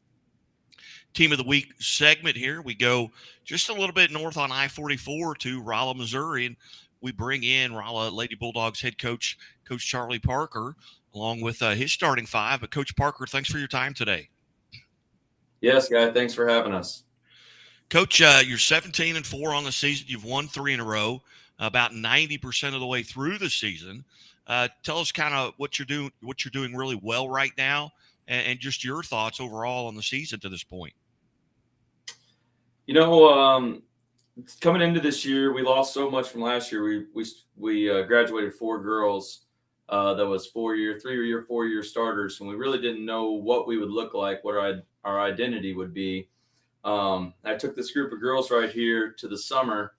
Team of the Week segment here. We go just a little bit north on I-44 to Rolla, Missouri, and we bring in Rolla Lady Bulldogs head coach, Coach Charlie Parker, along with his starting five. But Coach Parker, thanks for your time today. Yes, Guy. Thanks for having us. Coach, you're 17-4 on the season. You've won 3 in a row, about 90% of the way through the season. Tell us kind of what you're doing really well right now, and just your thoughts overall on the season to this point. You know, coming into this year, we lost so much from last year. We graduated 4 girls. That was 4-year starters, and we really didn't know what we would look like, what our identity would be. I took this group of girls right here to the summer,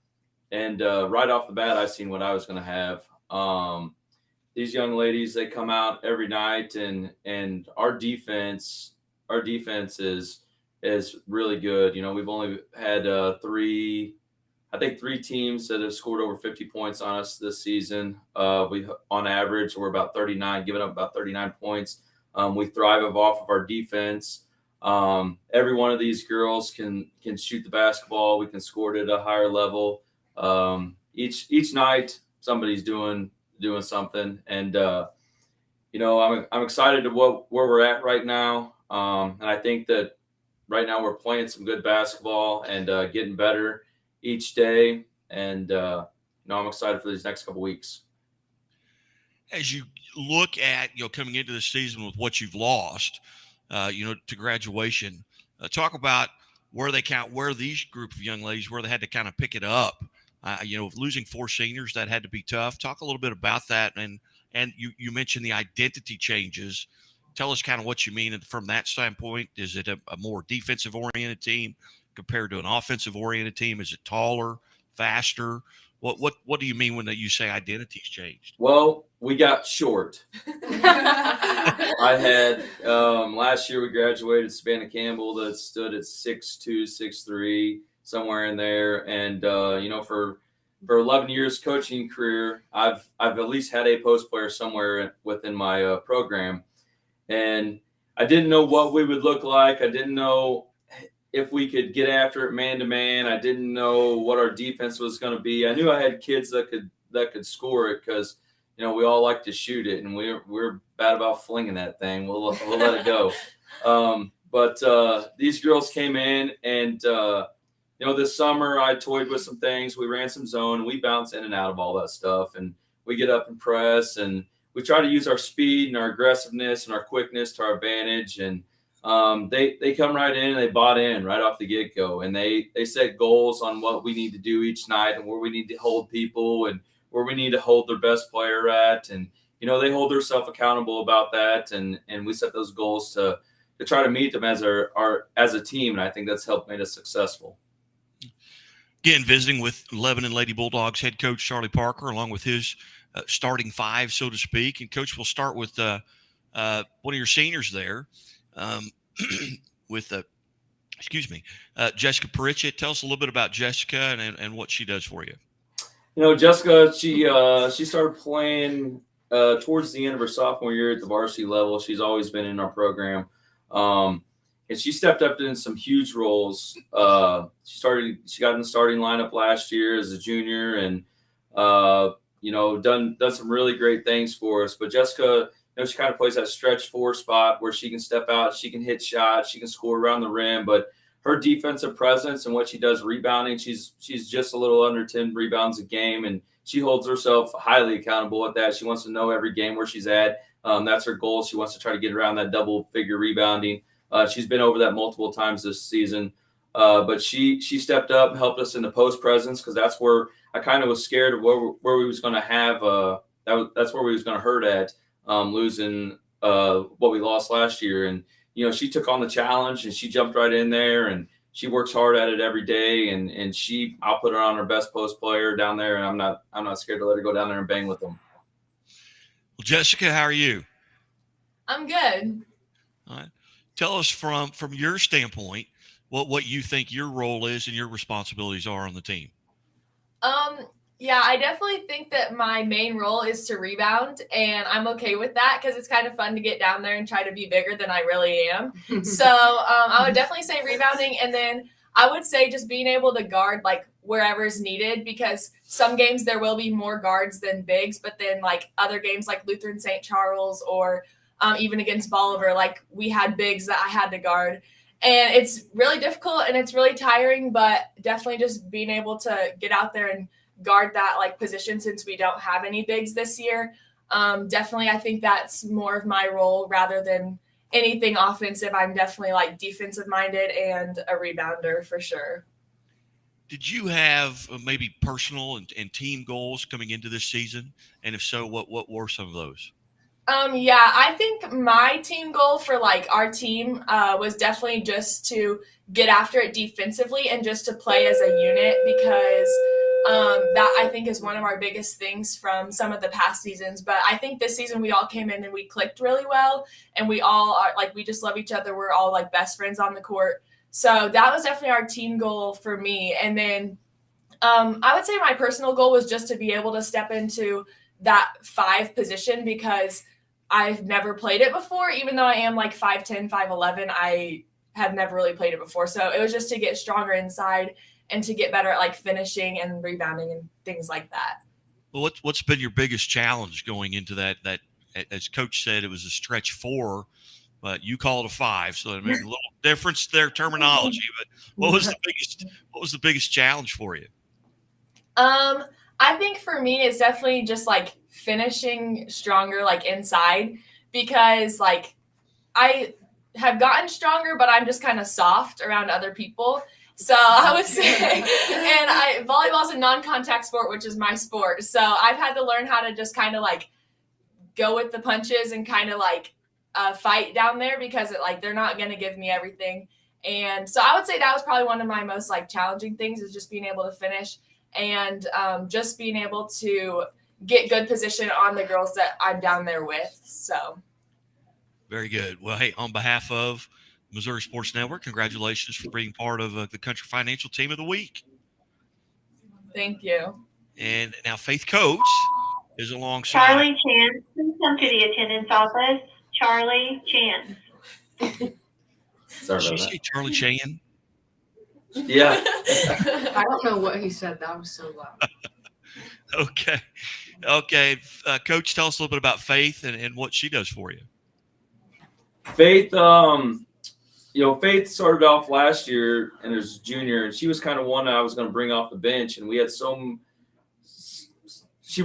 and right off the bat, I seen what I was going to have. These young ladies, they come out every night, and our defense is really good. You know, we've only had 3 teams that have scored over 50 points on us this season. On average, we're about 39, giving up about 39 points. We thrive off of our defense. Every one of these girls can shoot the basketball. We can score it at a higher level. Each night, somebody's doing something, and you know, I'm excited to where we're at right now. And I think that right now we're playing some good basketball and getting better each day, and you know, I'm excited for these next couple weeks. As you look at, you know, coming into the season with what you've lost, you know, to graduation, talk about where these group of young ladies, where they had to kind of pick it up. You know, losing 4 seniors, that had to be tough. Talk a little bit about that, and you mentioned the identity changes. Tell us kind of what you mean from that standpoint. Is it a more defensive oriented team compared to an offensive oriented team? Is it taller, faster? What do you mean when you say identity's changed? Well, we got short. I had last year we graduated Savannah Campbell that stood at 6'2", 6'3", somewhere in there, and for 11 years coaching career, I've at least had a post player somewhere within my program, and I didn't know what we would look like. I didn't know if we could get after it man to man. I didn't know what our defense was going to be. I knew I had kids that could score it because we all like to shoot it, and we're bad about flinging that thing. We'll let it go. But these girls came in, and this summer I toyed with some things. We ran some zone, and we bounce in and out of all that stuff, and we get up and press, and we try to use our speed and our aggressiveness and our quickness to our advantage. And they come right in and they bought in right off the get-go, and they set goals on what we need to do each night and where we need to hold people and where we need to hold their best player at. And, they hold themselves accountable about that. And we set those goals to try to meet them as a team. And I think that's helped make us successful. Again, visiting with Lebanon Lady Bulldogs head coach Charlie Parker, along with his starting five, so to speak. And Coach, we'll start with one of your seniors there. With Jessica Pritchett. Tell us a little bit about Jessica and what she does for you. Jessica, she started playing towards the end of her sophomore year at the varsity level. She's always been in our program, and she stepped up in some huge roles. She got in the starting lineup last year as a junior, and done some really great things for us. But Jessica, she kind of plays that stretch four spot where she can step out, she can hit shots, she can score around the rim, but her defensive presence and what she does rebounding, she's just a little under 10 rebounds a game, and she holds herself highly accountable at that. She wants to know every game where she's at. That's her goal. She wants to try to get around that double-figure rebounding. She's been over that multiple times this season, but she stepped up and helped us in the post presence, because that's where I kind of was scared of where we was going to have that's where we was going to hurt at. Losing what we lost last year. And, she took on the challenge and she jumped right in there, and she works hard at it every day. And I'll put her on her best post player down there. And I'm not scared to let her go down there and bang with them. Well, Jessica, how are you? I'm good. All right. Tell us from your standpoint, what you think your role is and your responsibilities are on the team. Yeah, I definitely think that my main role is to rebound, and I'm okay with that because it's kind of fun to get down there and try to be bigger than I really am. So I would definitely say rebounding, and then I would say just being able to guard like wherever is needed, because some games there will be more guards than bigs, but then like other games like Lutheran St. Charles or even against Bolivar, like we had bigs that I had to guard. And it's really difficult and it's really tiring, but definitely just being able to get out there and guard that like position, since we don't have any bigs this year. Definitely, I think that's more of my role rather than anything offensive. I'm definitely like defensive minded and a rebounder for sure. Did you have maybe personal and team goals coming into this season? And if so, what were some of those? Yeah, I think my team goal for like our team was definitely just to get after it defensively and just to play as a unit, because that I think is one of our biggest things from some of the past seasons. But I think this season we all came in and we clicked really well, and we all are like, we just love each other. We're all like best friends on the court. So that was definitely our team goal for me. And then I would say my personal goal was just to be able to step into that 5 position, because I've never played it before. Even though I am like 5'10", 5'11", I have never really played it before. So it was just to get stronger inside and to get better at like finishing and rebounding and things like that. Well, what's been your biggest challenge going into that, as Coach said, it was a stretch 4, but you call it a 5. So I mean, a little difference there, terminology, but what was the biggest challenge for you? I think for me, it's definitely just like finishing stronger, like inside, because like I have gotten stronger, but I'm just kind of soft around other people. So I would say, and volleyball is a non-contact sport, which is my sport. So I've had to learn how to just kind of like go with the punches and kind of like fight down there, because they're not going to give me everything. And so I would say that was probably one of my most like challenging things, is just being able to finish. and just being able to get good position on the girls that I'm down there with. So. Very good. Well, hey, on behalf of Missouri Sports Network, congratulations for being part of the Country Financial Team of the Week. Thank you. And now Faith Coates is alongside. Charlie Chance, please come to the attendance office. Charlie Chance. Sorry Did about you that. say Charlie Chan? Yeah. I don't know what he said. That was so loud. Okay. Coach, tell us a little bit about Faith and what she does for you. Faith, Faith started off last year and as a junior, and she was kind of one I was going to bring off the bench. And we had she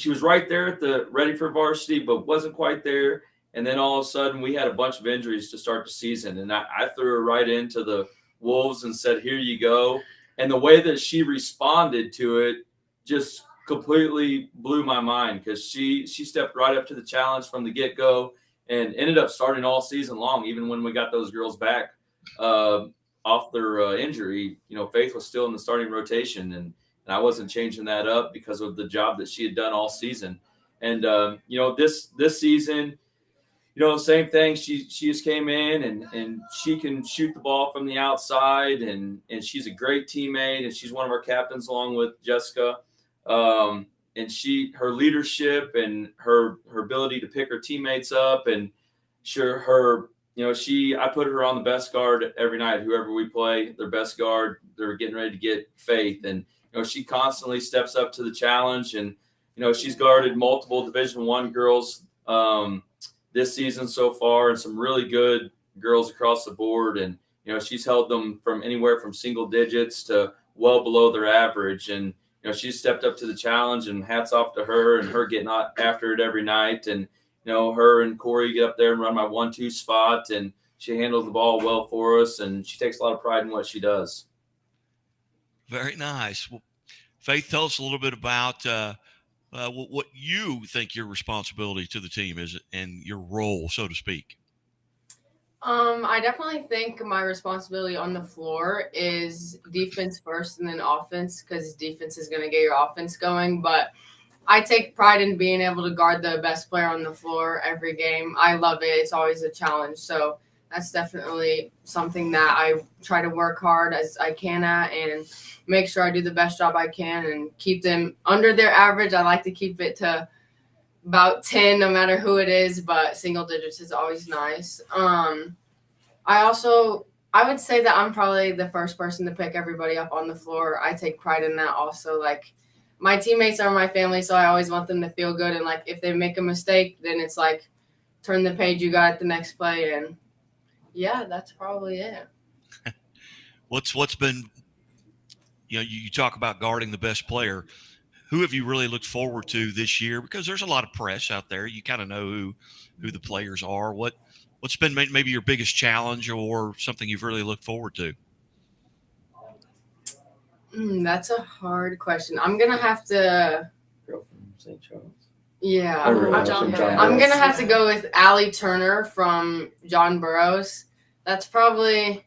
was right there at the ready for varsity, but wasn't quite there. And then all of a sudden we had a bunch of injuries to start the season. And I threw her right into the Wolves and said, here you go. And the way that she responded to it just completely blew my mind, because she stepped right up to the challenge from the get-go and ended up starting all season long. Even when we got those girls back off their injury, Faith was still in the starting rotation, and I wasn't changing that up because of the job that she had done all season. And this season, same thing. She just came in and she can shoot the ball from the outside, and she's a great teammate, and she's one of our captains along with Jessica. And her leadership and her ability to pick her teammates up, and I put her on the best guard every night. Whoever we play, their best guard, they're getting ready to get Faith, and she constantly steps up to the challenge, and she's guarded multiple Division I girls this season so far, and some really good girls across the board, and she's held them from anywhere from single digits to well below their average, and she stepped up to the challenge, and hats off to her and her getting after it every night. And, her and Corey get up there and run my 1-2 spot, and she handles the ball well for us, and she takes a lot of pride in what she does. Very nice. Well, Faith, tell us a little bit about what you think your responsibility to the team is and your role, so to speak. I definitely think my responsibility on the floor is defense first and then offense, because defense is going to get your offense going. But I take pride in being able to guard the best player on the floor every game. I love it. It's always a challenge. So that's definitely something that I try to work hard as I can at and make sure I do the best job I can and keep them under their average. I like to keep it to about 10, no matter who it is, but single digits is always nice. I would say that I'm probably the first person to pick everybody up on the floor. I take pride in that also. Like, my teammates are my family, so I always want them to feel good. And, like, if they make a mistake, then it's like, turn the page, you got it the next play. And, yeah, that's probably it. What's been, you talk about guarding the best player. Who have you really looked forward to this year? Because there's a lot of press out there. You kind of know who the players are. What's been maybe your biggest challenge or something you've really looked forward to? That's a hard question. I'm going to have to – Girl from St. Charles. Yeah. John I'm going to have to go with Allie Turner from John Burroughs. That's probably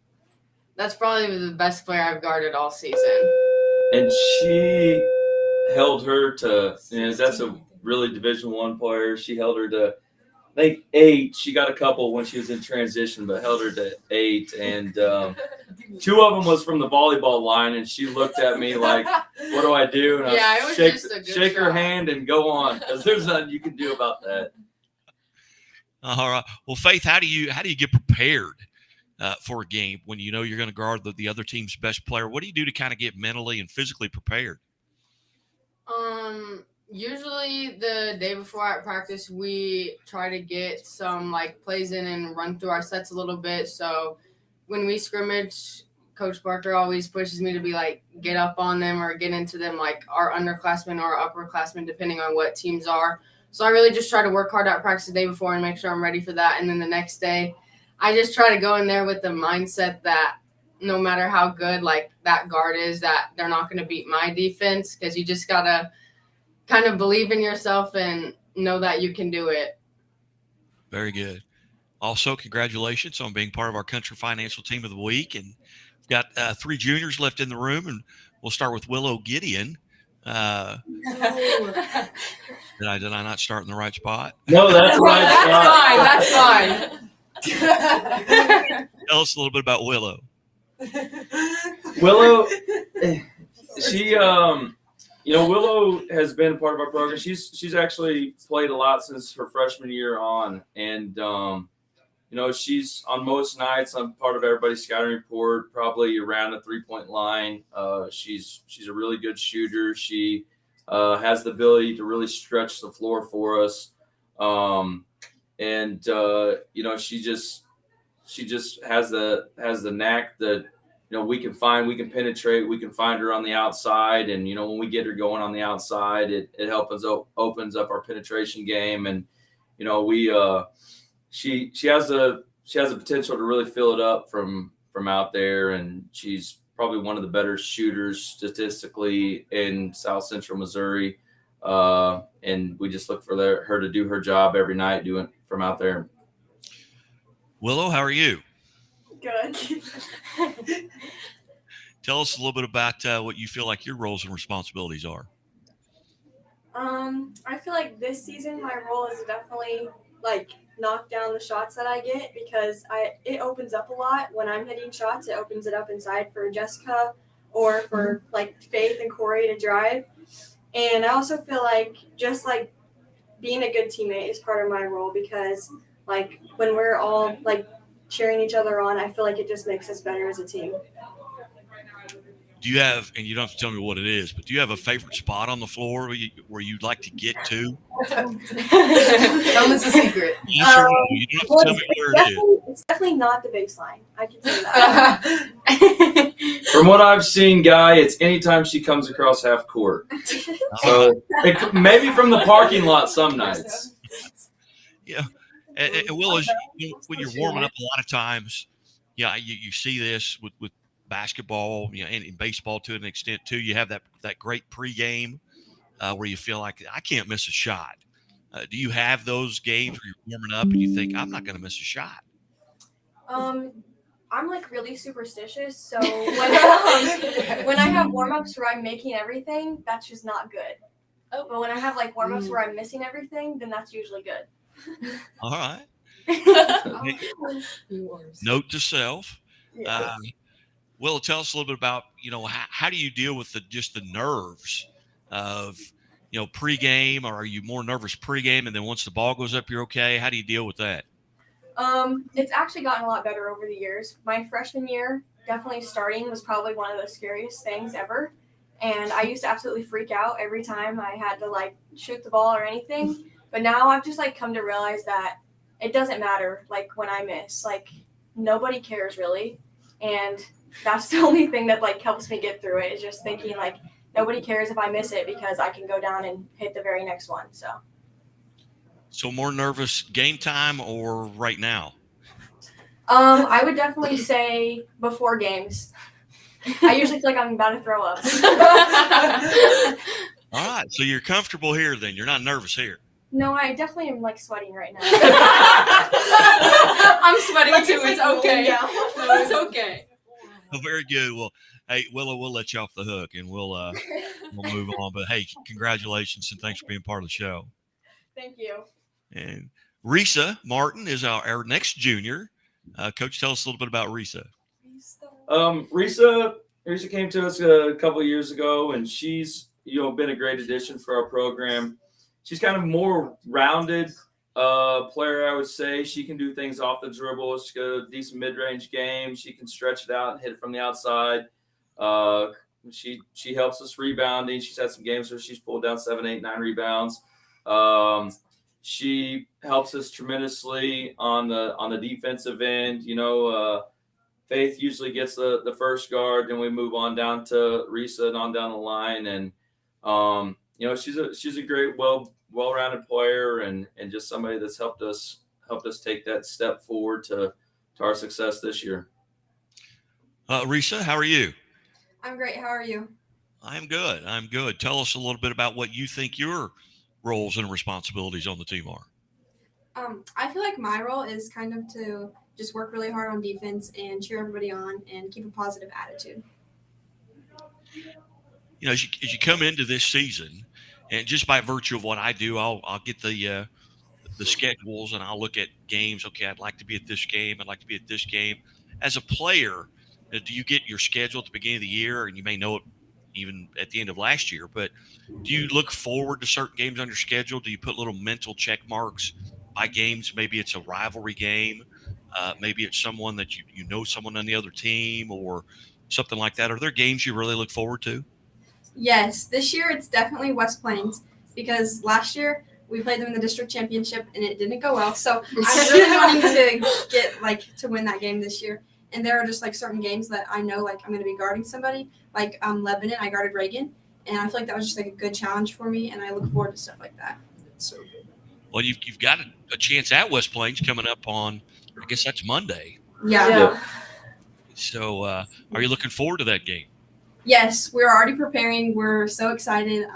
the best player I've guarded all season. And she held her to, that's a really Division I player. She held her to, I think, 8. She got a couple when she was in transition, but held her to 8. And 2 of them was from the volleyball line, and she looked at me like, what do I do? And yeah, it was just a good shake her shot. hand and go on, because there's nothing you can do about that. All right. Well, Faith, how do you get prepared for a game when you know you're going to guard the other team's best player? What do you do to kind of get mentally and physically prepared? Usually the day before at practice, we try to get some plays in and run through our sets a little bit. So when we scrimmage, Coach Parker always pushes me to be get up on them or get into them like our underclassmen or upperclassmen, depending on what teams are. So I really just try to work hard at practice the day before and make sure I'm ready for that. And then the next day, I just try to go in there with the mindset that no matter how good that guard is, that they're not going to beat my defense, because you just got to kind of believe in yourself and know that you can do it. Very good. Also, congratulations on being part of our Country Financial Team of the Week. And we've got 3 juniors left in the room, and we'll start with Willow Gideon. Did I not start in the right spot? No, that's the right spot. That's fine. Tell us a little bit about Willow. Willow, she, Willow has been part of our program. She's actually played a lot since her freshman year on, and she's on most nights. I'm part of everybody's scouting report, probably around the 3-point line. She's a really good shooter. She has the ability to really stretch the floor for us, she just has the knack that we can penetrate, we can find her on the outside, and when we get her going on the outside, it opens up our penetration game, and she has the potential to really fill it up from out there, and she's probably one of the better shooters statistically in South Central Missouri, and we just look for her to do her job every night doing from out there. Willow, how are you? Good. Tell us a little bit about what you feel like your roles and responsibilities are. I feel like this season my role is definitely knock down the shots that I get, because it opens up a lot when I'm hitting shots. It opens it up inside for Jessica or for Faith and Corey to drive. And I also feel like just being a good teammate is part of my role, because when we're all cheering each other on, I feel like it just makes us better as a team. Do you have, and you don't have to tell me what it is, but do you have a favorite spot on the floor where you'd like to get to? Tell us a secret. Yes or no? You don't have to tell me where it is. It's definitely not the baseline. I can say that. From what I've seen, Guy, it's anytime she comes across half court. So maybe from the parking lot some nights. Yeah. And Will, when you're warming up a lot of times, you see this with basketball, and in baseball to an extent too. You have that great pregame where you feel like I can't miss a shot. Do you have those games where you're warming up and you think I'm not going to miss a shot? I'm really superstitious, so when I have warm-ups where I'm making everything, that's just not good. But when I have warm-ups where I'm missing everything, then that's usually good. All right. Note to self. Yeah. Will, tell us a little bit about, how do you deal with the nerves of, pregame, or are you more nervous pregame and then once the ball goes up, you're okay? How do you deal with that? It's actually gotten a lot better over the years. My freshman year, definitely starting was probably one of the scariest things ever. And I used to absolutely freak out every time I had to shoot the ball or anything. But now I've just come to realize that it doesn't matter when I miss. Nobody cares really. And that's the only thing that helps me get through it, is just thinking nobody cares if I miss it, because I can go down and hit the very next one. So more nervous game time or right now? I would definitely say before games. I usually feel like I'm about to throw up. All right. So you're comfortable here then. You're not nervous here. No, I definitely am sweating right now. I'm sweating too. It's okay. No, it's okay. Oh, very good. Well, hey, Willow, we'll let you off the hook and we'll move on. But hey, congratulations and thanks for being part of the show. Thank you. And Risa Martin is our next junior. Coach, tell us a little bit about Risa. Risa came to us a couple of years ago, and she's been a great addition for our program. She's kind of more rounded player, I would say. She can do things off the dribble. She's got a decent mid-range game. She can stretch it out and hit it from the outside. She helps us rebounding. She's had some games where she's pulled down 7, 8, 9 rebounds. She helps us tremendously on the defensive end. Faith usually gets the first guard, then we move on down to Risa and on down the line. And she's a great, well-rounded player and just somebody that's helped us take that step forward to our success this year. Risa, how are you? I'm great. How are you? I'm good. Tell us a little bit about what you think your roles and responsibilities on the team are. I feel like my role is kind of to just work really hard on defense and cheer everybody on and keep a positive attitude. You know, as you come into this season, and just by virtue of what I do, I'll get the schedules and I'll look at games. Okay, I'd like to be at this game. I'd like to be at this game. As a player, do you get your schedule at the beginning of the year, and you may know it even at the end of last year, but do you look forward to certain games on your schedule? Do you put little mental check marks by games? Maybe it's a rivalry game. Maybe it's someone that you know someone on the other team or something like that. Are there games you really look forward to? Yes, this year it's definitely West Plains because last year we played them in the district championship and it didn't go well. So I'm really wanting to get to win that game this year. And there are just certain games that I know I'm going to be guarding somebody. Lebanon, I guarded Reagan, and I feel like that was just a good challenge for me, and I look forward to stuff like that. So good. Well, you've got a chance at West Plains coming up on, I guess that's Monday. Yeah. So are you looking forward to that game? Yes, we're already preparing. We're so excited.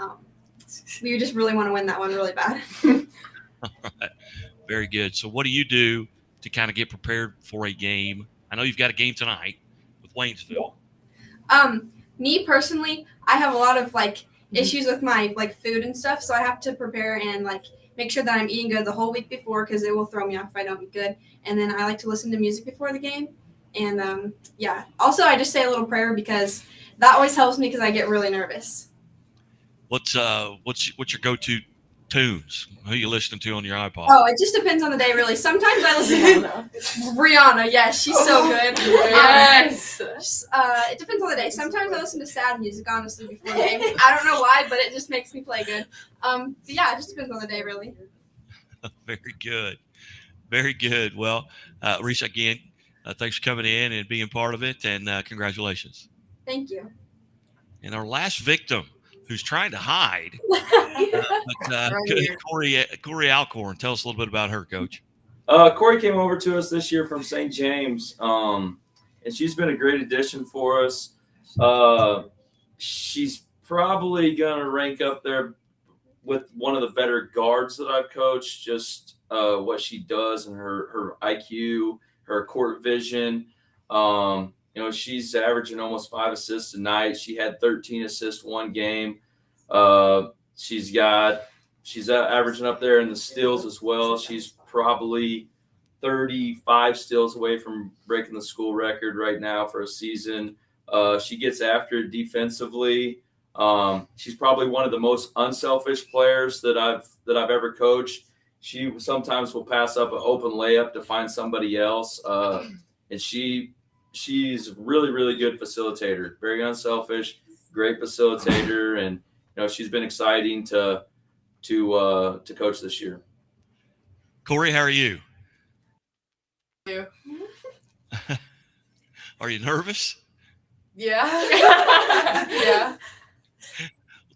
We just really want to win that one really bad. All right. Very good. So what do you do to kind of get prepared for a game? I know you've got a game tonight with Waynesville. Me personally, I have a lot of issues with my food and stuff, so I have to prepare and make sure that I'm eating good the whole week before because it will throw me off if I don't eat good. And then I like to listen to music before the game. And also I just say a little prayer because that always helps me because I get really nervous. What's your go-to tunes? Who are you listening to on your iPod? Oh, it just depends on the day, really. Sometimes I listen to Rihanna. Yes, she's so good. Yes. It depends on the day. Sometimes I listen to sad music, honestly, before the game. I don't know why, but it just makes me play good. But yeah, it just depends on the day, really. Very good. Very good. Well, Reese, again, thanks for coming in and being part of it, and congratulations. Thank you. And our last victim, who's trying to hide, Corey Alcorn. Tell us a little bit about her, Coach. Corey came over to us this year from St. James, and she's been a great addition for us. She's probably going to rank up there with one of the better guards that I've coached, just what she does and her IQ, her court vision. She's averaging almost 5 assists a night. She had 13 assists one game. She's averaging up there in the steals as well. She's probably 35 steals away from breaking the school record right now for a season. She gets after it defensively. She's probably one of the most unselfish players that I've ever coached. She sometimes will pass up an open layup to find somebody else. And she's really, really good facilitator, very unselfish, great facilitator. And, she's been exciting to coach this year. Corey, how are you? You. Are you nervous? Yeah. Yeah.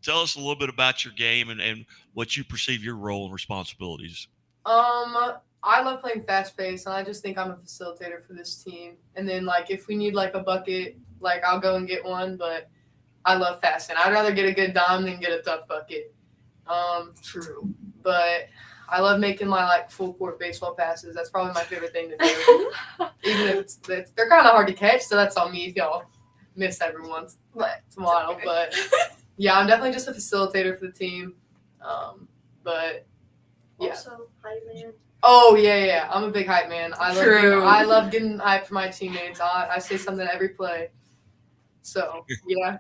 Tell us a little bit about your game and what you perceive your role and responsibilities. I love playing fast pace, and I just think I'm a facilitator for this team. And then, if we need, a bucket, I'll go and get one, but I love fast. And I'd rather get a good dime than get a tough bucket. True. But I love making my, full court baseball passes. That's probably my favorite thing to do. Even if they're kind of hard to catch, so that's on me if y'all miss every once in a while. But, yeah, I'm definitely just a facilitator for the team. But, yeah. Also, hype man. Oh, yeah. I'm a big hype man. I love getting hype for my teammates. I say something every play. So, yeah.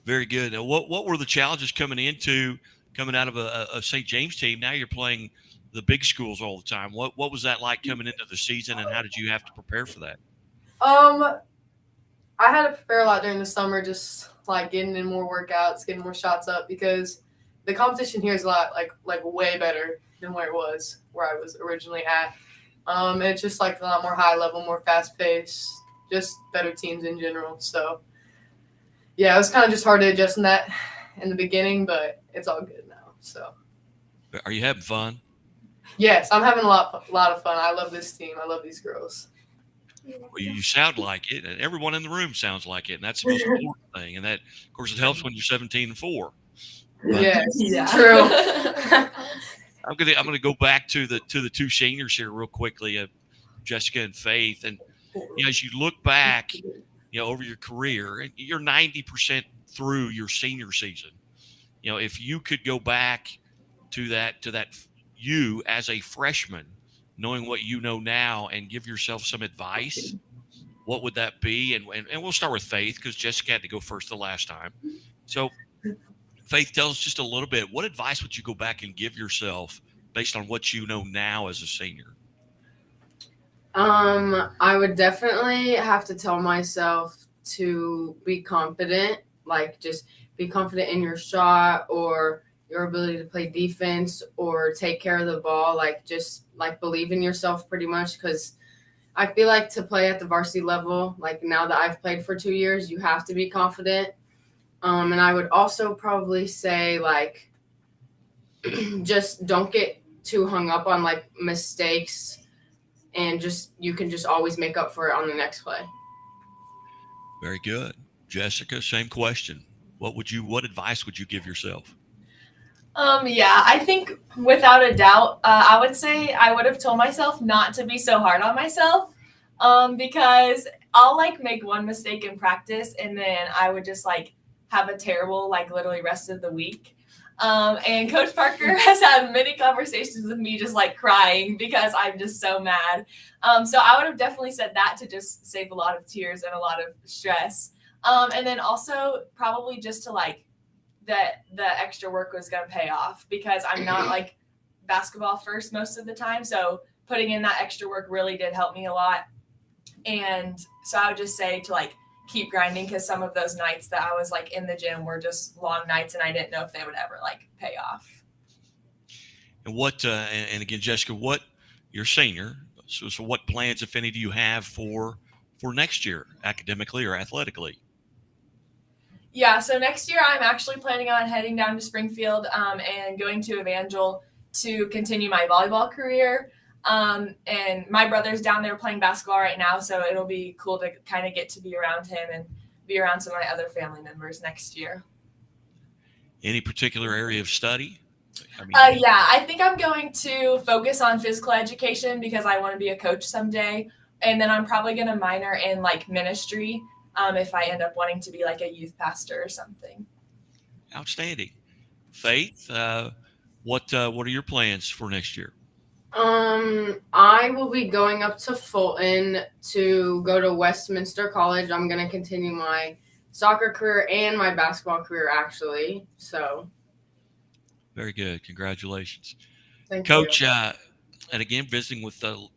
Very good. Now, what were the challenges coming out of a St. James team? Now you're playing the big schools all the time. What was that like coming into the season, and how did you have to prepare for that? I had to prepare a lot during the summer, just getting in more workouts, getting more shots up, because the competition here is a lot way better than where I was originally at. And it's just a lot more high level, more fast paced, just better teams in general. So yeah, it was kind of just hard to adjust in that in the beginning, but it's all good now. So are you having fun? Yes, I'm having a lot of fun. I love this team. I love these girls. Well, you sound like it, and everyone in the room sounds like it, and that's the most important thing. And that, of course, it helps when you're 17-4. Yes, yeah. True. I'm gonna go back to the two seniors here real quickly, Jessica and Faith, and as you look back, over your career, and you're 90% through your senior season. If you could go back to that you as a freshman, knowing what you know now, and give yourself some advice, what would that be? And we'll start with Faith, because Jessica had to go first the last time. So, Faith, tell us just a little bit. What advice would you go back and give yourself based on what you know now as a senior? I would definitely have to tell myself to be confident, like just be confident in your shot or your ability to play defense or take care of the ball. Like, just like believe in yourself pretty much, because I feel like to play at the varsity level, like now that I've played for 2 years, you have to be confident. And I would also probably say, like, just don't get too hung up on like mistakes, and you can just always make up for it on the next play. Very good. Jessica, same question. What advice would you give yourself? Yeah, I think without a doubt, I would say I would have told myself not to be so hard on myself, because I'll like make one mistake in practice and then I would just like have a terrible, like literally rest of the week. And Coach Parker has had many conversations with me just like crying because I'm just so mad. So I would have definitely said that to just save a lot of tears and a lot of stress. And then also probably just to like that the extra work was going to pay off, because I'm not like basketball first most of the time. So putting in that extra work really did help me a lot. And so I would just say to like keep grinding, because some of those nights that I was like in the gym were just long nights and I didn't know if they would ever like pay off. And and again, Jessica, you're senior, so what plans, if any, do you have for next year, academically or athletically? Yeah, so next year I'm actually planning on heading down to Springfield and going to Evangel to continue my volleyball career. And my brother's down there playing basketball right now, so it'll be cool to kind of get to be around him and be around some of my other family members next year. Any particular area of study? Yeah, I think I'm going to focus on physical education because I want to be a coach someday. And then I'm probably going to minor in like ministry if I end up wanting to be like a youth pastor or something. Outstanding. Faith, what are your plans for next year? I will be going up to Fulton to go to Westminster College. I'm going to continue my soccer career and my basketball career, actually. So. Very good. Congratulations. Thank Coach, you. And again, visiting with the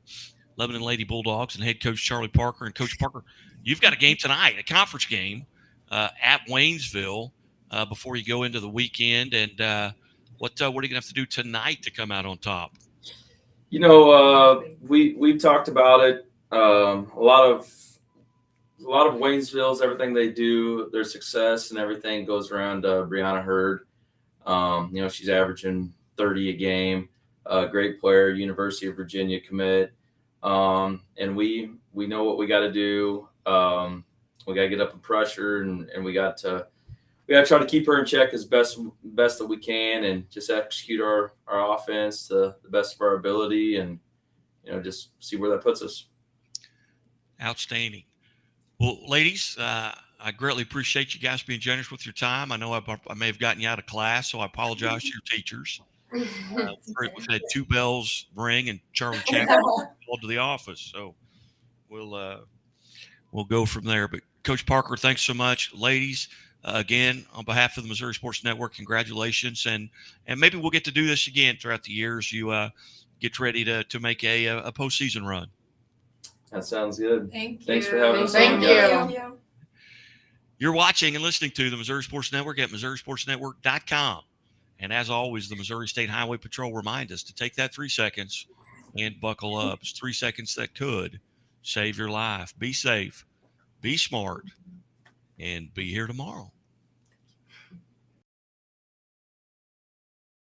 Lebanon Lady Bulldogs and head coach Charlie Parker. And Coach Parker, you've got a game tonight, a conference game at Waynesville before you go into the weekend. And what are you going to have to do tonight to come out on top? We've talked about it. A lot of Waynesville's, everything they do, their success and everything goes around Brianna Hurd. She's averaging 30 a game. Great player, University of Virginia commit. And we know what we got to do. We got to get up and pressure, and we got to try to keep her in check as best that we can, and just execute our offense to the best of our ability, and just see where that puts us. Outstanding. Well, ladies, I greatly appreciate you guys being generous with your time. I know I may have gotten you out of class, so I apologize to your teachers. We've had 2 bells ring and Charlie Chapman called to the office, so we'll go from there. But Coach Parker, thanks so much, ladies. Again, on behalf of the Missouri Sports Network, congratulations, and maybe we'll get to do this again throughout the year as you get ready to make a postseason run. That sounds good. Thanks for having us. Thank you. You're watching and listening to the Missouri Sports Network at MissouriSportsNetwork.com. And as always, the Missouri State Highway Patrol reminds us to take that 3 seconds and buckle up. It's 3 seconds that could save your life. Be safe, be smart, and be here tomorrow.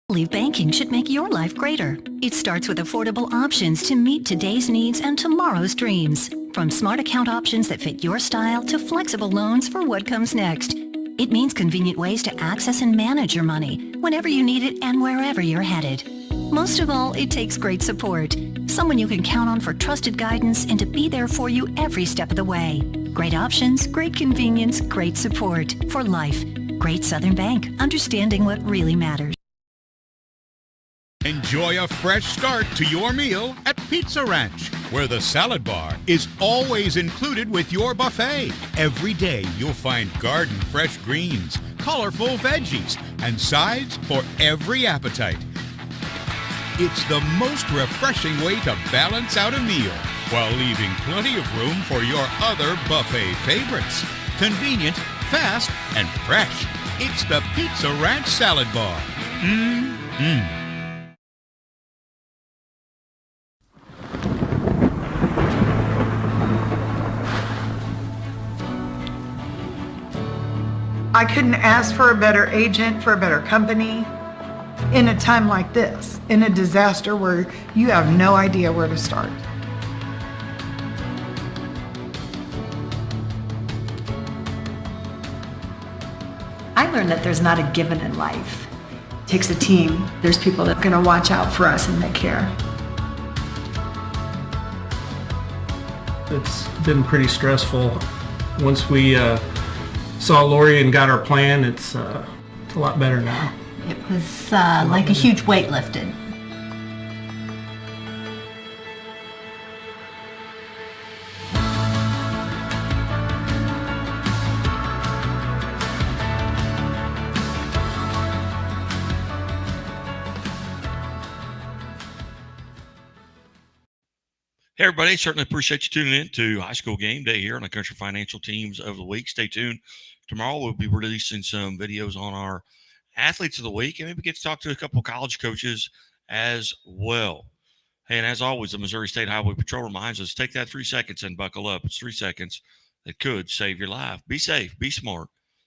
Leave banking should make your life greater. It starts with affordable options to meet today's needs and tomorrow's dreams. From smart account options that fit your style to flexible loans for what comes next. It means convenient ways to access and manage your money whenever you need it and wherever you're headed. Most of all, it takes great support. Someone you can count on for trusted guidance and to be there for you every step of the way. Great options, great convenience, great support. For life. Great Southern Bank. Understanding what really matters. Enjoy a fresh start to your meal at Pizza Ranch, where the salad bar is always included with your buffet. Every day you'll find garden fresh greens, colorful veggies, and sides for every appetite. It's the most refreshing way to balance out a meal while leaving plenty of room for your other buffet favorites. Convenient, fast, and fresh. It's the Pizza Ranch Salad Bar. Mmm. I couldn't ask for a better agent, for a better company in a time like this, in a disaster where you have no idea where to start. I learned that there's not a given in life. It takes a team. There's people that are going to watch out for us and they care. It's been pretty stressful. Once we saw Lori and got our plan, it's a lot better now. It was like a huge weight lifted. Hey, everybody. Certainly appreciate you tuning in to High School Game Day here on the Country Financial Teams of the Week. Stay tuned. Tomorrow we'll be releasing some videos on our Athletes of the Week and maybe get to talk to a couple of college coaches as well. Hey, and as always, the Missouri State Highway Patrol reminds us, take that 3 seconds and buckle up. It's 3 seconds that could save your life. Be safe. Be smart.